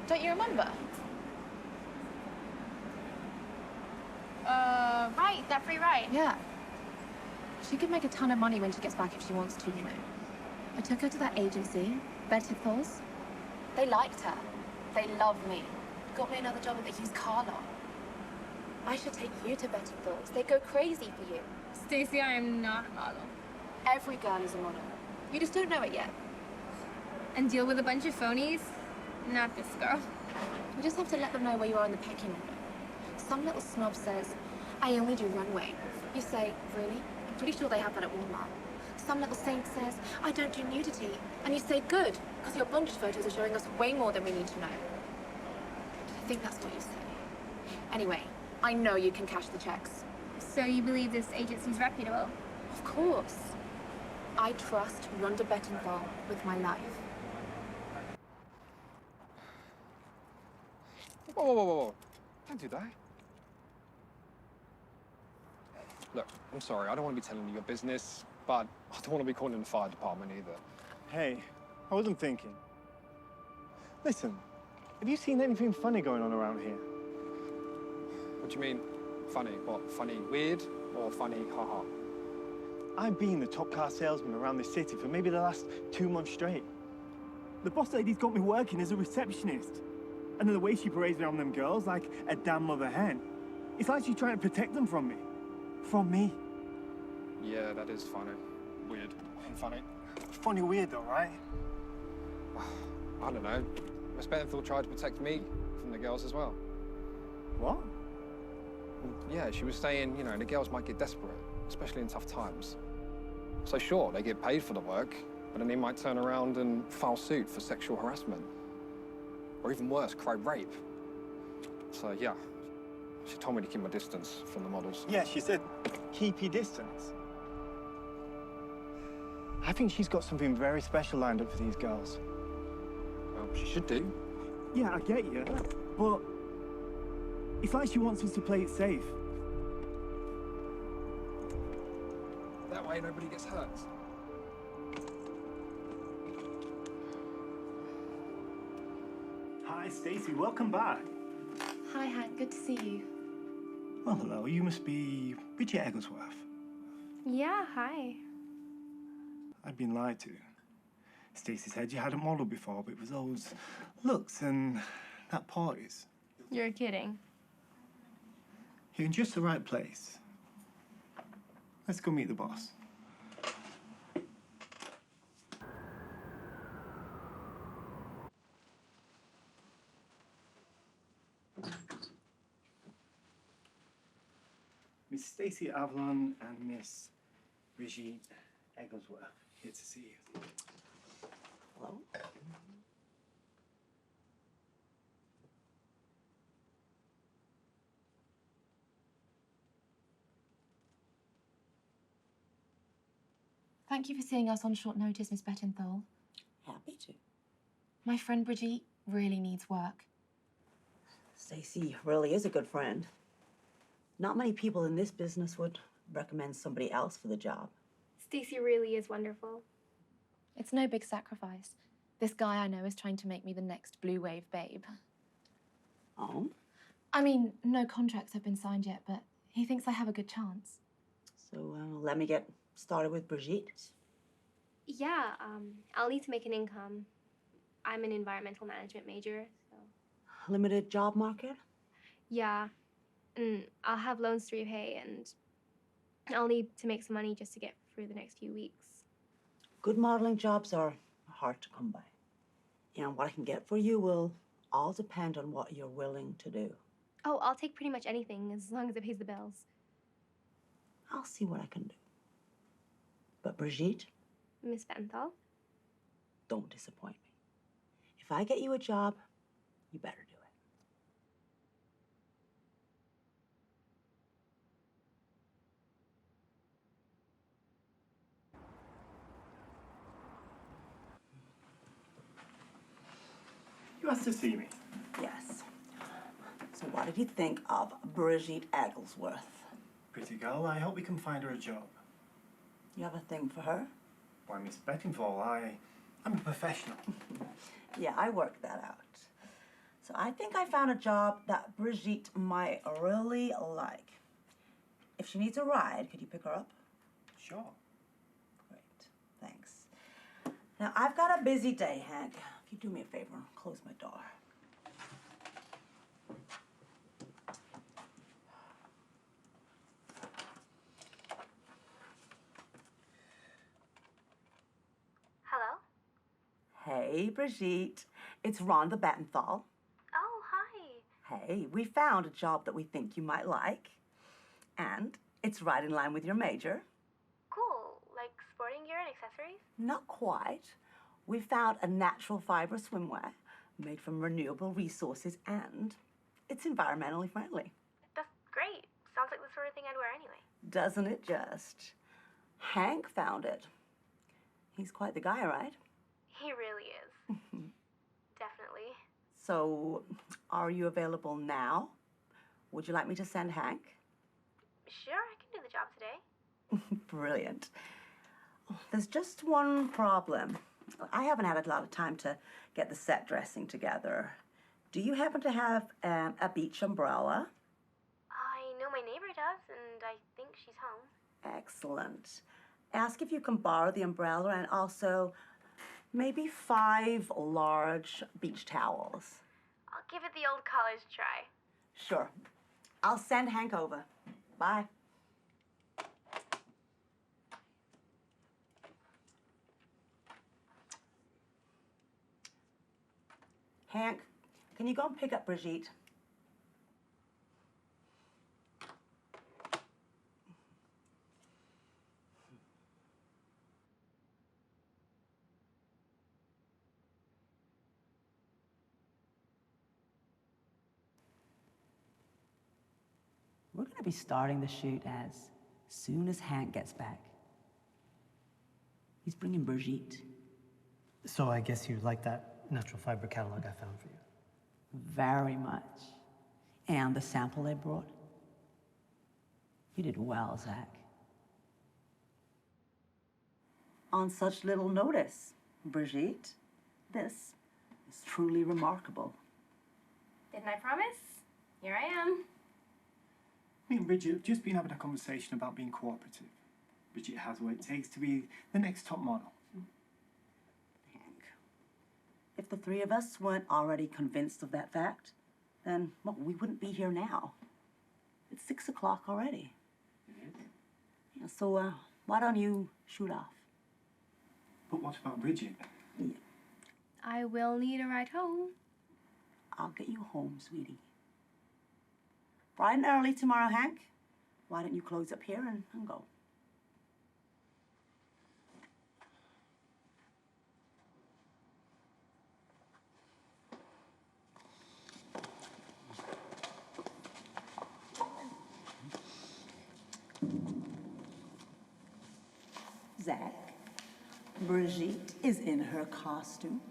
Don't you remember? Right, that free ride. Yeah. She could make a ton of money when she gets back if she wants to, you know. I took her to that agency, Deceptive. They liked her. They love me. Got me another job at the used car lot. I should take you to Deceptive. They go crazy for you. Stacey, I am not a model. Every girl is a model. You just don't know it yet. And deal with a bunch of phonies? Not this girl. You just have to let them know where you are in the pecking order. Some little snob says, I only do runway. You say, really? I'm pretty sure they have that at Walmart. Some little saint says, I don't do nudity. And you say, good, because your bondage photos are showing us way more than we need to know. I think that's what you say. Anyway, I know you can cash the checks. So you believe this agency's reputable? Of course. I trust Rhonda Bettenthal with my life. Whoa, whoa, whoa, whoa. Don't do that. Look, I'm sorry, I don't want to be telling you your business, but I don't want to be calling the fire department either. Hey, I wasn't thinking. Listen, have you seen anything funny going on around here? What do you mean, funny? What, funny weird or funny haha? I've been the top car salesman around this city for maybe the last 2 months straight. The boss lady's got me working as a receptionist. And then the way she parades around them girls like a damn mother hen. It's like she's trying to protect them from me. From me. Yeah, that is funny. Weird and funny. Funny weird though, right? I don't know. Miss Bettenthal tried to protect me from the girls as well. What? Yeah, she was saying, you know, the girls might get desperate, especially in tough times. So sure, they get paid for the work, but then they might turn around and file suit for sexual harassment. Or even worse, cry rape. So yeah, she told me to keep my distance from the models. Yeah, she said, keep your distance. I think she's got something very special lined up for these girls. Well, she should do. Yeah, I get you, but it's like she wants us to play it safe. That way nobody gets hurt. Hi, Stacey, welcome back. Hi, Hank, good to see you. Well, hello, you must be Bridget Egglesworth. Yeah, hi. I've been lied to. Stacey said you hadn't modelled before, but it was those looks and that poise. You're kidding. You're in just the right place. Let's go meet the boss. Miss Stacey Avalon and Miss Brigitte Egglesworth, here to see you. Hello? Thank you for seeing us on short notice, Miss Bettenthal. Happy to. My friend Brigitte really needs work. Stacey really is a good friend. Not many people in this business would recommend somebody else for the job. Stacey really is wonderful. It's no big sacrifice. This guy I know is trying to make me the next blue wave babe. Oh? I mean, no contracts have been signed yet, but he thinks I have a good chance. So let me get started with Brigitte. Yeah, I'll need to make an income. I'm an environmental management major, so... Limited job market? Yeah, and I'll have loans to repay, and I'll need to make some money just to get through the next few weeks. Good modeling jobs are hard to come by. And what I can get for you will all depend on what you're willing to do. Oh, I'll take pretty much anything as long as it pays the bills. I'll see what I can do. But Brigitte, Miss Bettenthal? don't disappoint me. If I get you a job, you better do it. You asked to see me. Yes. So what did you think of Brigitte Egglesworth? Pretty girl, I hope we can find her a job. You have a thing for her? Why, Miss Bettingfall, I'm a professional. Yeah, I worked that out. So I think I found a job that Brigitte might really like. If she needs a ride, could you pick her up? Sure. Great, thanks. Now, I've got a busy day, Hank. If you do me a favor, close my door. Hello? Hey, Brigitte. It's Rhonda Battenthal. Oh, hi. Hey, we found a job that we think you might like. And it's right in line with your major. Cool. Like sporting gear and accessories? Not quite. We found a natural fiber swimwear made from renewable resources and it's environmentally friendly. That's great. Sounds like the sort of thing I'd wear anyway. Doesn't it just? Hank found it. He's quite the guy, right? He really is. Definitely. So, are you available now? Would you like me to send Hank? Sure, I can do the job today. Brilliant. There's just one problem. I haven't had a lot of time to get the set dressing together. Do you happen to have a beach umbrella? I know my neighbor does, and I think she's home. Excellent. Ask if you can borrow the umbrella and also maybe 5 large beach towels. I'll give it the old college try. Sure. I'll send Hank over. Bye. Hank, can you go and pick up Brigitte? We're going to be starting the shoot as soon as Hank gets back. He's bringing Brigitte. So I guess you like that natural fiber catalog I found for you? Very much. And the sample I brought? You did well, Zach. On such little notice, Brigitte. This is truly remarkable. Didn't I promise? Here I am. Me and Bridget have just been having a conversation about being cooperative. Bridget has what it takes to be the next top model. Hank, if the 3 of us weren't already convinced of that fact, then, well, we wouldn't be here now. It's 6 o'clock already. Yeah, so, why don't you shoot off? But what about Bridget? Yeah, I will need a ride home. I'll get you home, sweetie. Bright and early tomorrow, Hank. Why don't you close up here and go? Zach, Brigitte is in her costume.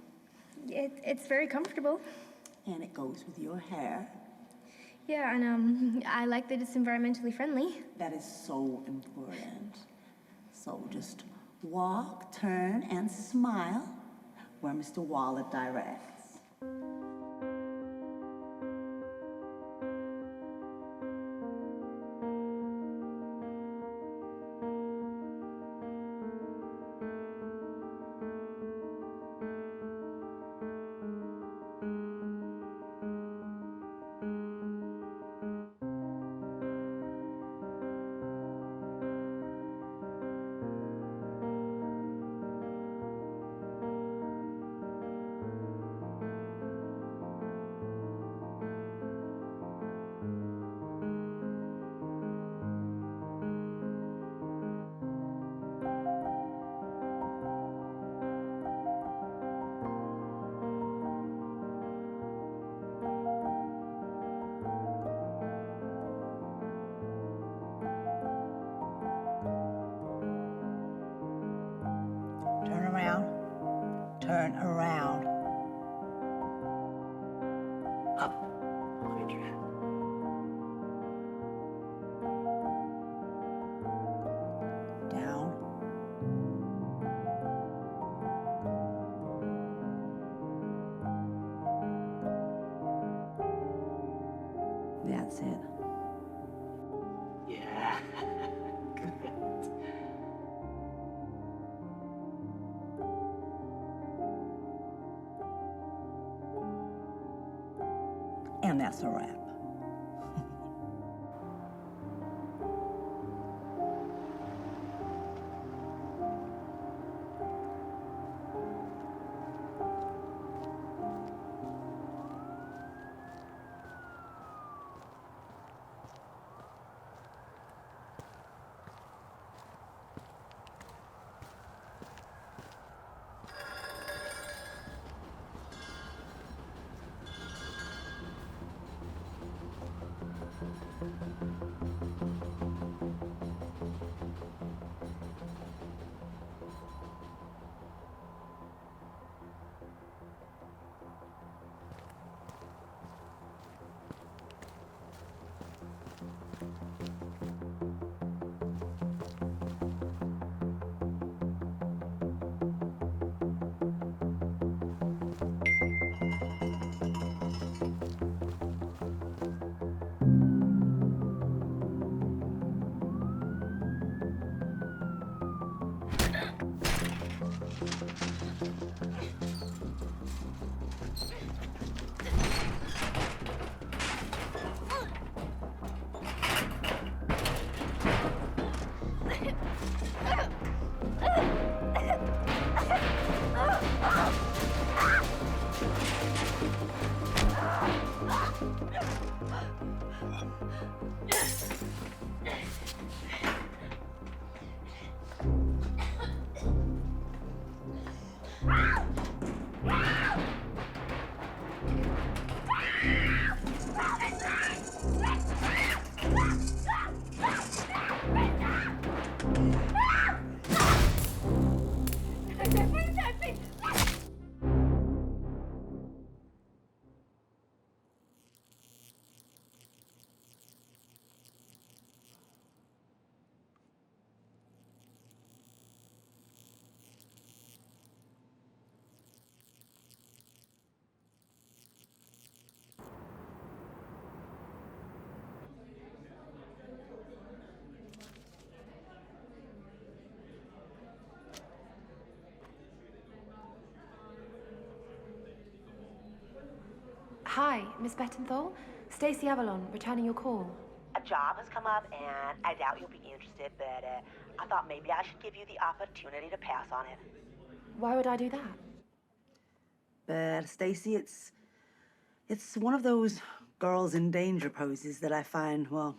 It's very comfortable. And it goes with your hair. Yeah, and I like that it's environmentally friendly. That is so important. So just walk, turn, and smile where Mr. Wallet directs. Turn around. Turn around. That's it. Yeah. And that's a wrap. Hi, Miss Bettenthal. Stacey Avalon, returning your call. A job has come up, and I doubt you'll be interested, but I thought maybe I should give you the opportunity to pass on it. Why would I do that? But Stacey, it's one of those girls in danger poses that I find, well,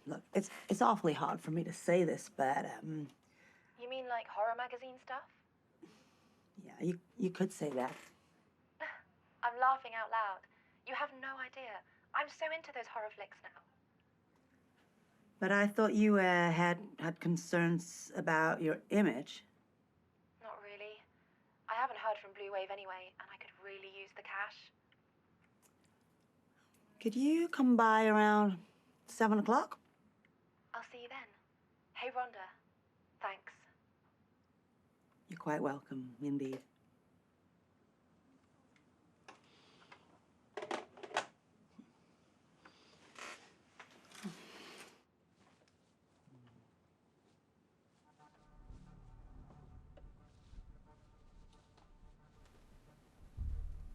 look, it's awfully hard for me to say this, but You mean like horror magazine stuff? yeah, you could say that. I'm laughing out loud. You have no idea. I'm so into those horror flicks now. But I thought you had concerns about your image. Not really. I haven't heard from Blue Wave anyway, and I could really use the cash. Could you come by around 7 o'clock? I'll see you then. Hey, Rhonda. Thanks. You're quite welcome, indeed.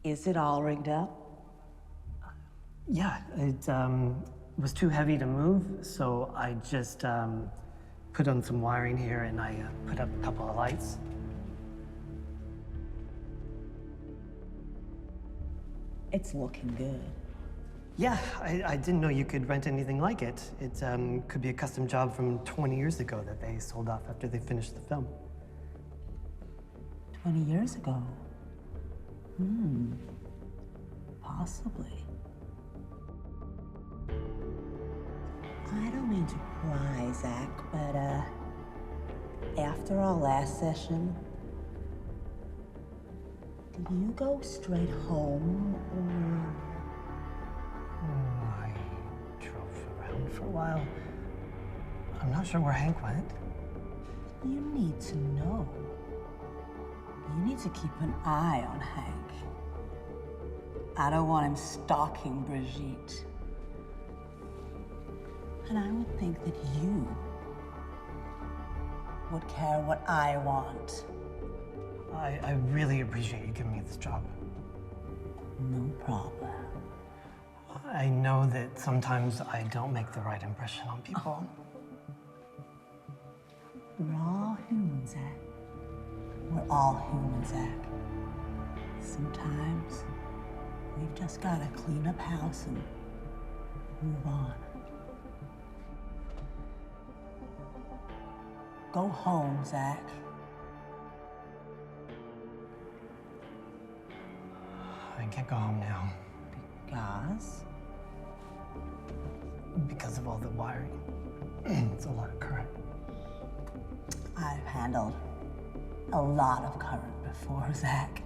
Is it all rigged up? Yeah, it was too heavy to move, so I just put on some wiring here and I put up a couple of lights. It's looking good. Yeah, I didn't know you could rent anything like it. It could be a custom job from 20 years ago that they sold off after they finished the film. 20 years ago? Possibly. I don't mean to pry, Zach, but after our last session, did you go straight home, or? I drove around for a while. I'm not sure where Hank went. You need to know. You need to keep an eye on Hank. I don't want him stalking Brigitte. And I would think that you would care what I want. I really appreciate you giving me this job. No problem. I know that sometimes I don't make the right impression on people. We're all human, Zach. We're all human, Zach. Sometimes we've just gotta clean up house and move on. Go home, Zach. I can't go home now. Because? Because of all the wiring. It's a lot of current. I've handled a lot of current before, Zach.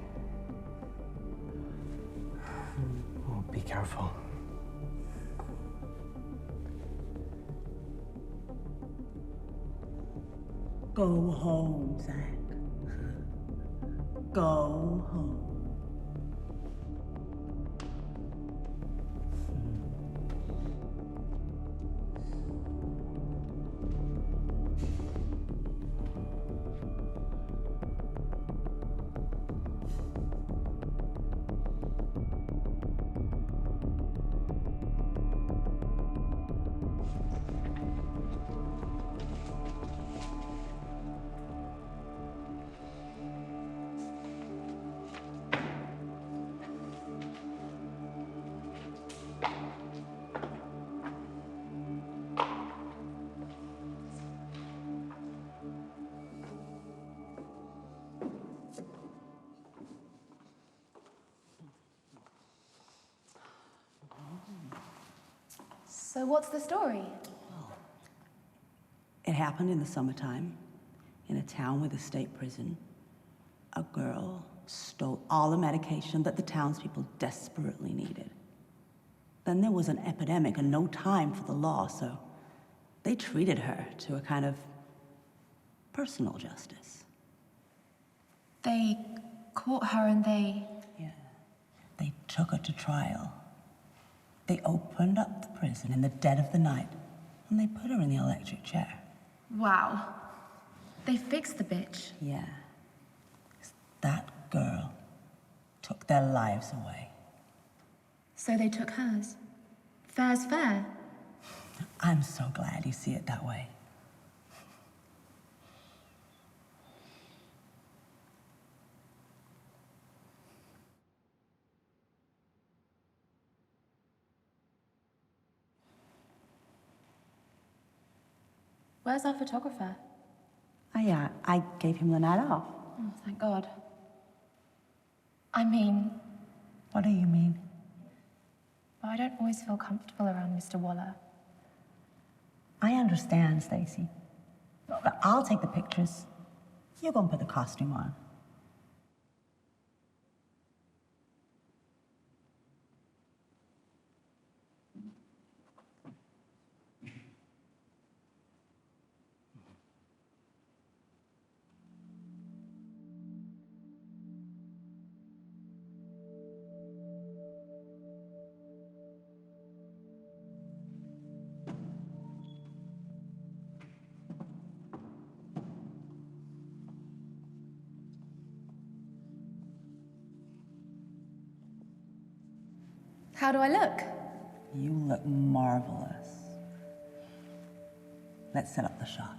Oh, be careful. Go home, Zach. Go home. So what's the story? It happened in the summertime, in a town with a state prison. A girl stole all the medication that the townspeople desperately needed. Then there was an epidemic and no time for the law, so they treated her to a kind of personal justice. They caught her and they... Yeah. They took her to trial. They opened up the prison in the dead of the night, and they put her in the electric chair. Wow. They fixed the bitch. Yeah. That girl took their lives away. So they took hers. Fair's fair. I'm so glad you see it that way. Where's our photographer? I gave him the night off. Oh, thank God. I mean... What do you mean? I don't always feel comfortable around Mr. Waller. I understand, Stacy. I'll take the pictures. You go and put the costume on. How do I look? You look marvelous. Let's set up the shot.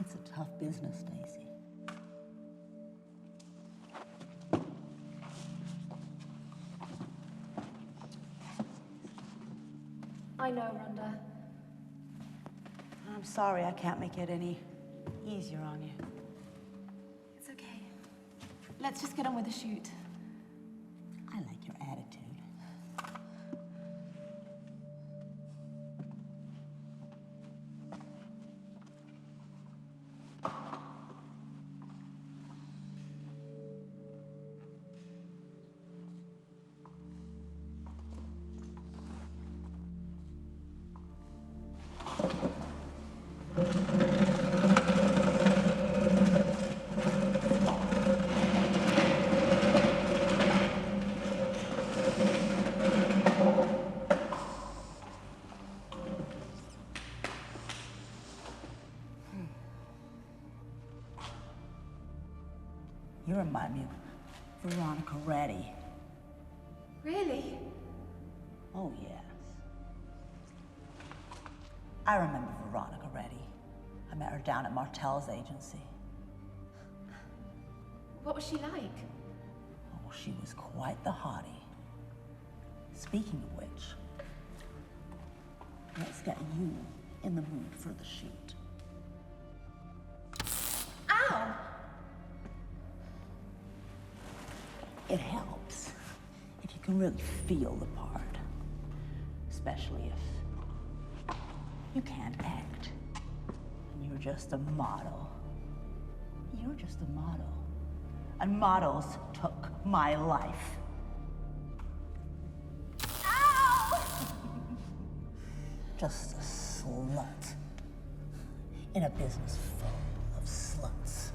It's a tough business, Stacy. I know, Rhonda. I'm sorry I can't make it any easier on you. It's okay. Let's just get on with the shoot. I like your attitude. You remind me of Veronica Reddy. Really? Oh, yes. I remember Veronica Reddy. I met her down at Martell's agency. What was she like? Oh, she was quite the hottie. Speaking of which, let's get you in the mood for the shoot. Ow! It helps if you can really feel the part, especially if you can't act and you're just a model. You're just a model. And models took my life. Ow! Just a slut in a business full of sluts.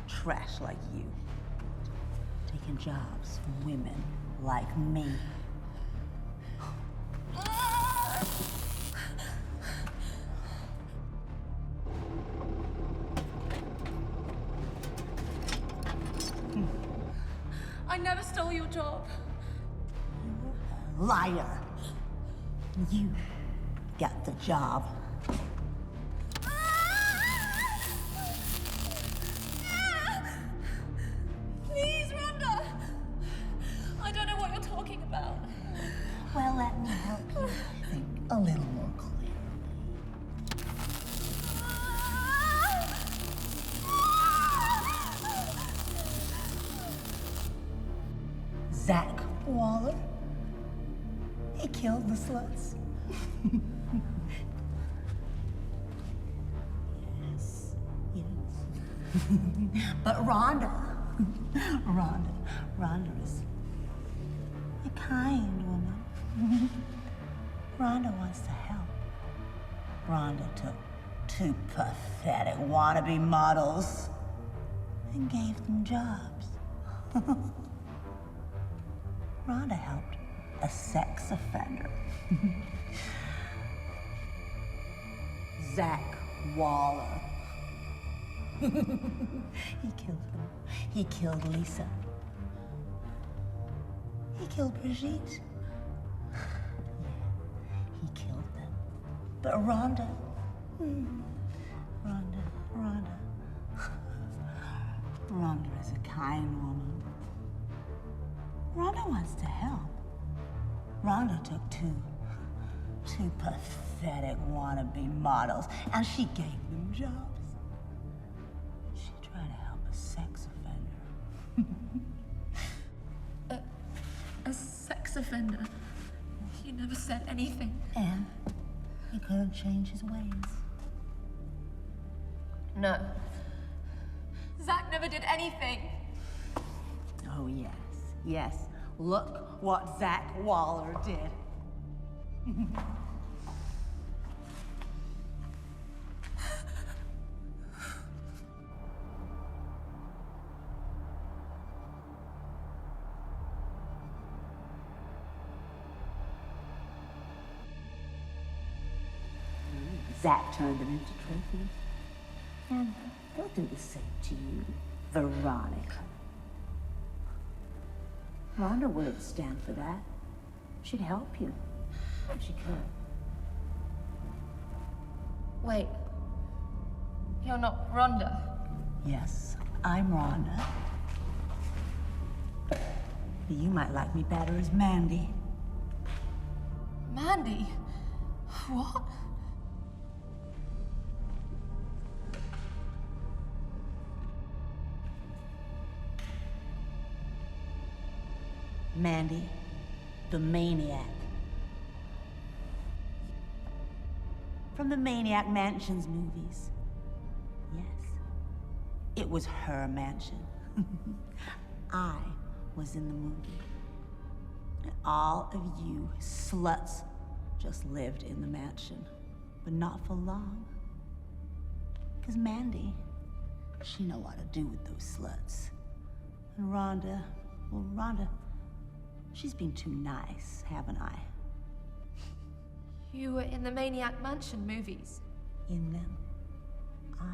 Trash like you. Taking jobs from women like me. I never stole your job. Liar. You got the job. Please, Rhonda! I don't know what you're talking about. Well, let me help you think a little more clearly. Zach Waller. He killed the sluts. Yes, yes. But Rhonda is a kind woman. Rhonda wants to help. Rhonda took two pathetic wannabe models and gave them jobs. Rhonda helped a sex offender. Zach Waller. He killed them. He killed Lisa. He killed Brigitte. Yeah, he killed them. But Rhonda, Rhonda is a kind woman. Rhonda wants to help. Rhonda took two pathetic wannabe models, and she gave them jobs. She tried to help a sex offender. A sex offender? You never said anything. And he couldn't change his ways. No. Zach never did anything. Oh, yes, yes. Look what Zach Waller did. Zach turned them into trophies. And they'll do the same to you, Veronica. Rhonda wouldn't stand for that. She'd help you. If she could. Wait. You're not Rhonda? Yes, I'm Rhonda. But you might like me better as Mandy. Mandy? What? Mandy, the maniac. From the Maniac Mansions movies. Yes, it was her mansion. I was in the movie. And all of you sluts just lived in the mansion. But not for long. Because Mandy, she know what to do with those sluts. And Rhonda, well, Rhonda, she's been too nice, haven't I? You were in the Maniac Mansion movies? In them, I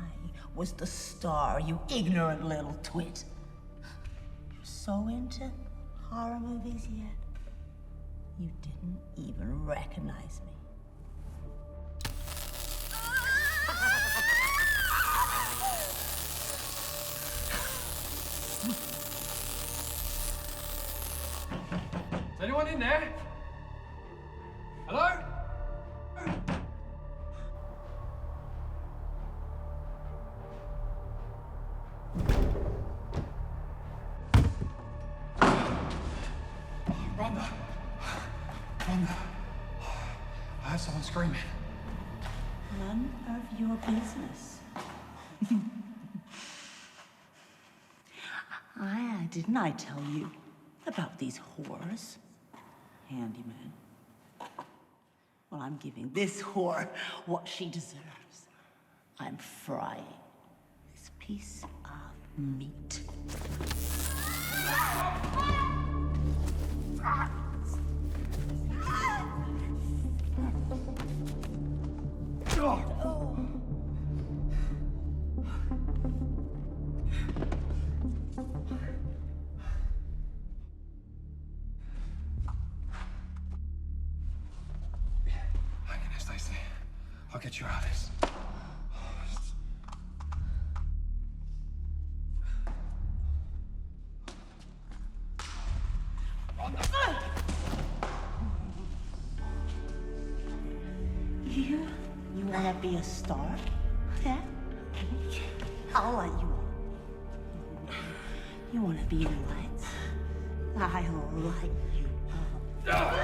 was the star, you ignorant little twit. You're so into horror movies yet? You didn't even recognize me. Is anyone in there? Hello? Rhonda! Rhonda! I heard someone screaming. None of your business. Didn't I tell you about these whores? Handyman. Well, I'm giving this whore what she deserves. I'm frying this piece of meat. I'll get you out of this. You wanna be a star? Yeah? I'll let you on. You wanna be in the lights? I'll light you up.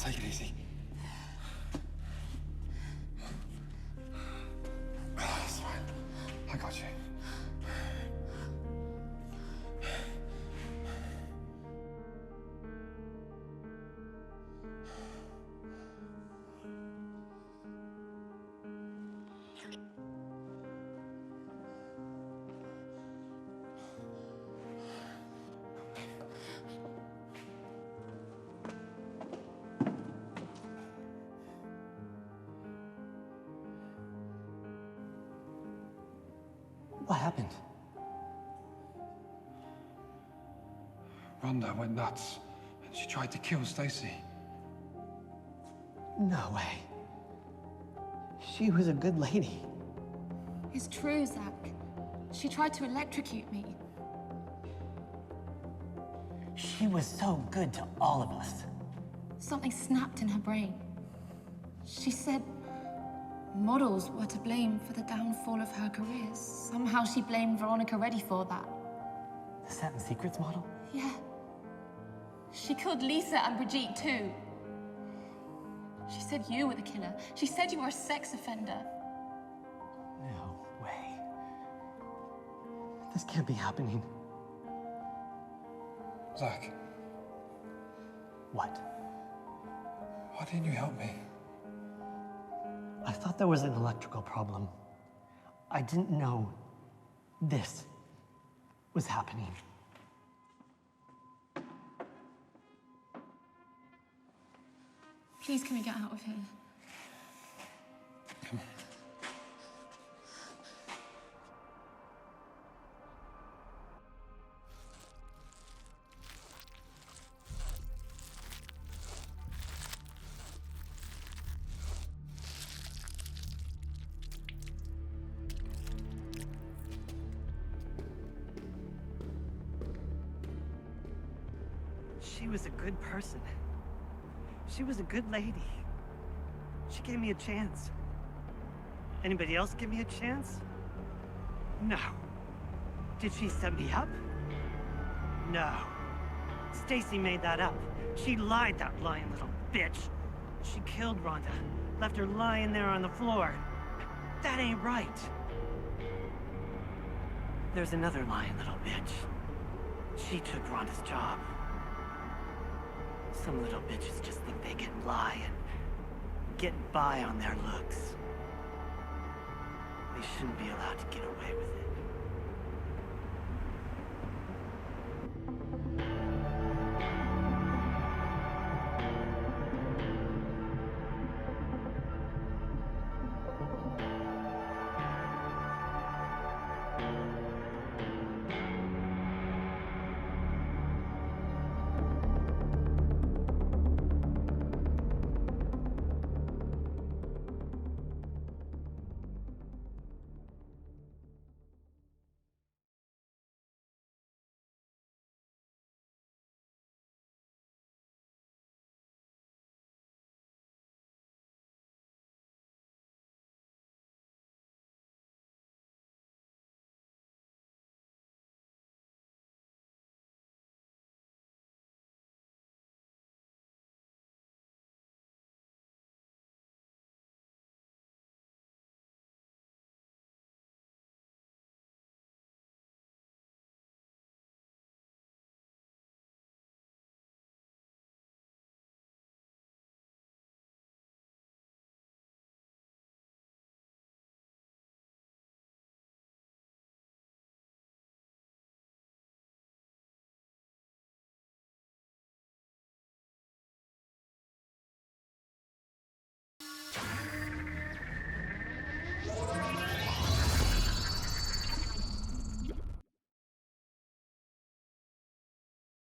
Take it easy. It's fine. I got you. What happened? Rhonda went nuts, and she tried to kill Stacy. No way. She was a good lady. It's true, Zach. She tried to electrocute me. She was so good to all of us. Something snapped in her brain. She said models were to blame for the downfall of her careers. Somehow she blamed Veronica Reddy for that. The Satin Secrets model? Yeah. She killed Lisa and Brigitte too. She said you were the killer. She said you were a sex offender. No way. This can't be happening. Zach. What? Why didn't you help me? I thought there was an electrical problem. I didn't know this was happening. Please, can we get out of here? Come on. She was a good person. She was a good lady. She gave me a chance. Anybody else give me a chance? No. Did she set me up? No. Stacy made that up. She lied, that lying little bitch. She killed Rhonda, left her lying there on the floor. That ain't right. There's another lying little bitch. She took Rhonda's job. Some little bitches just think they can lie and get by on their looks. They shouldn't be allowed to get away with it.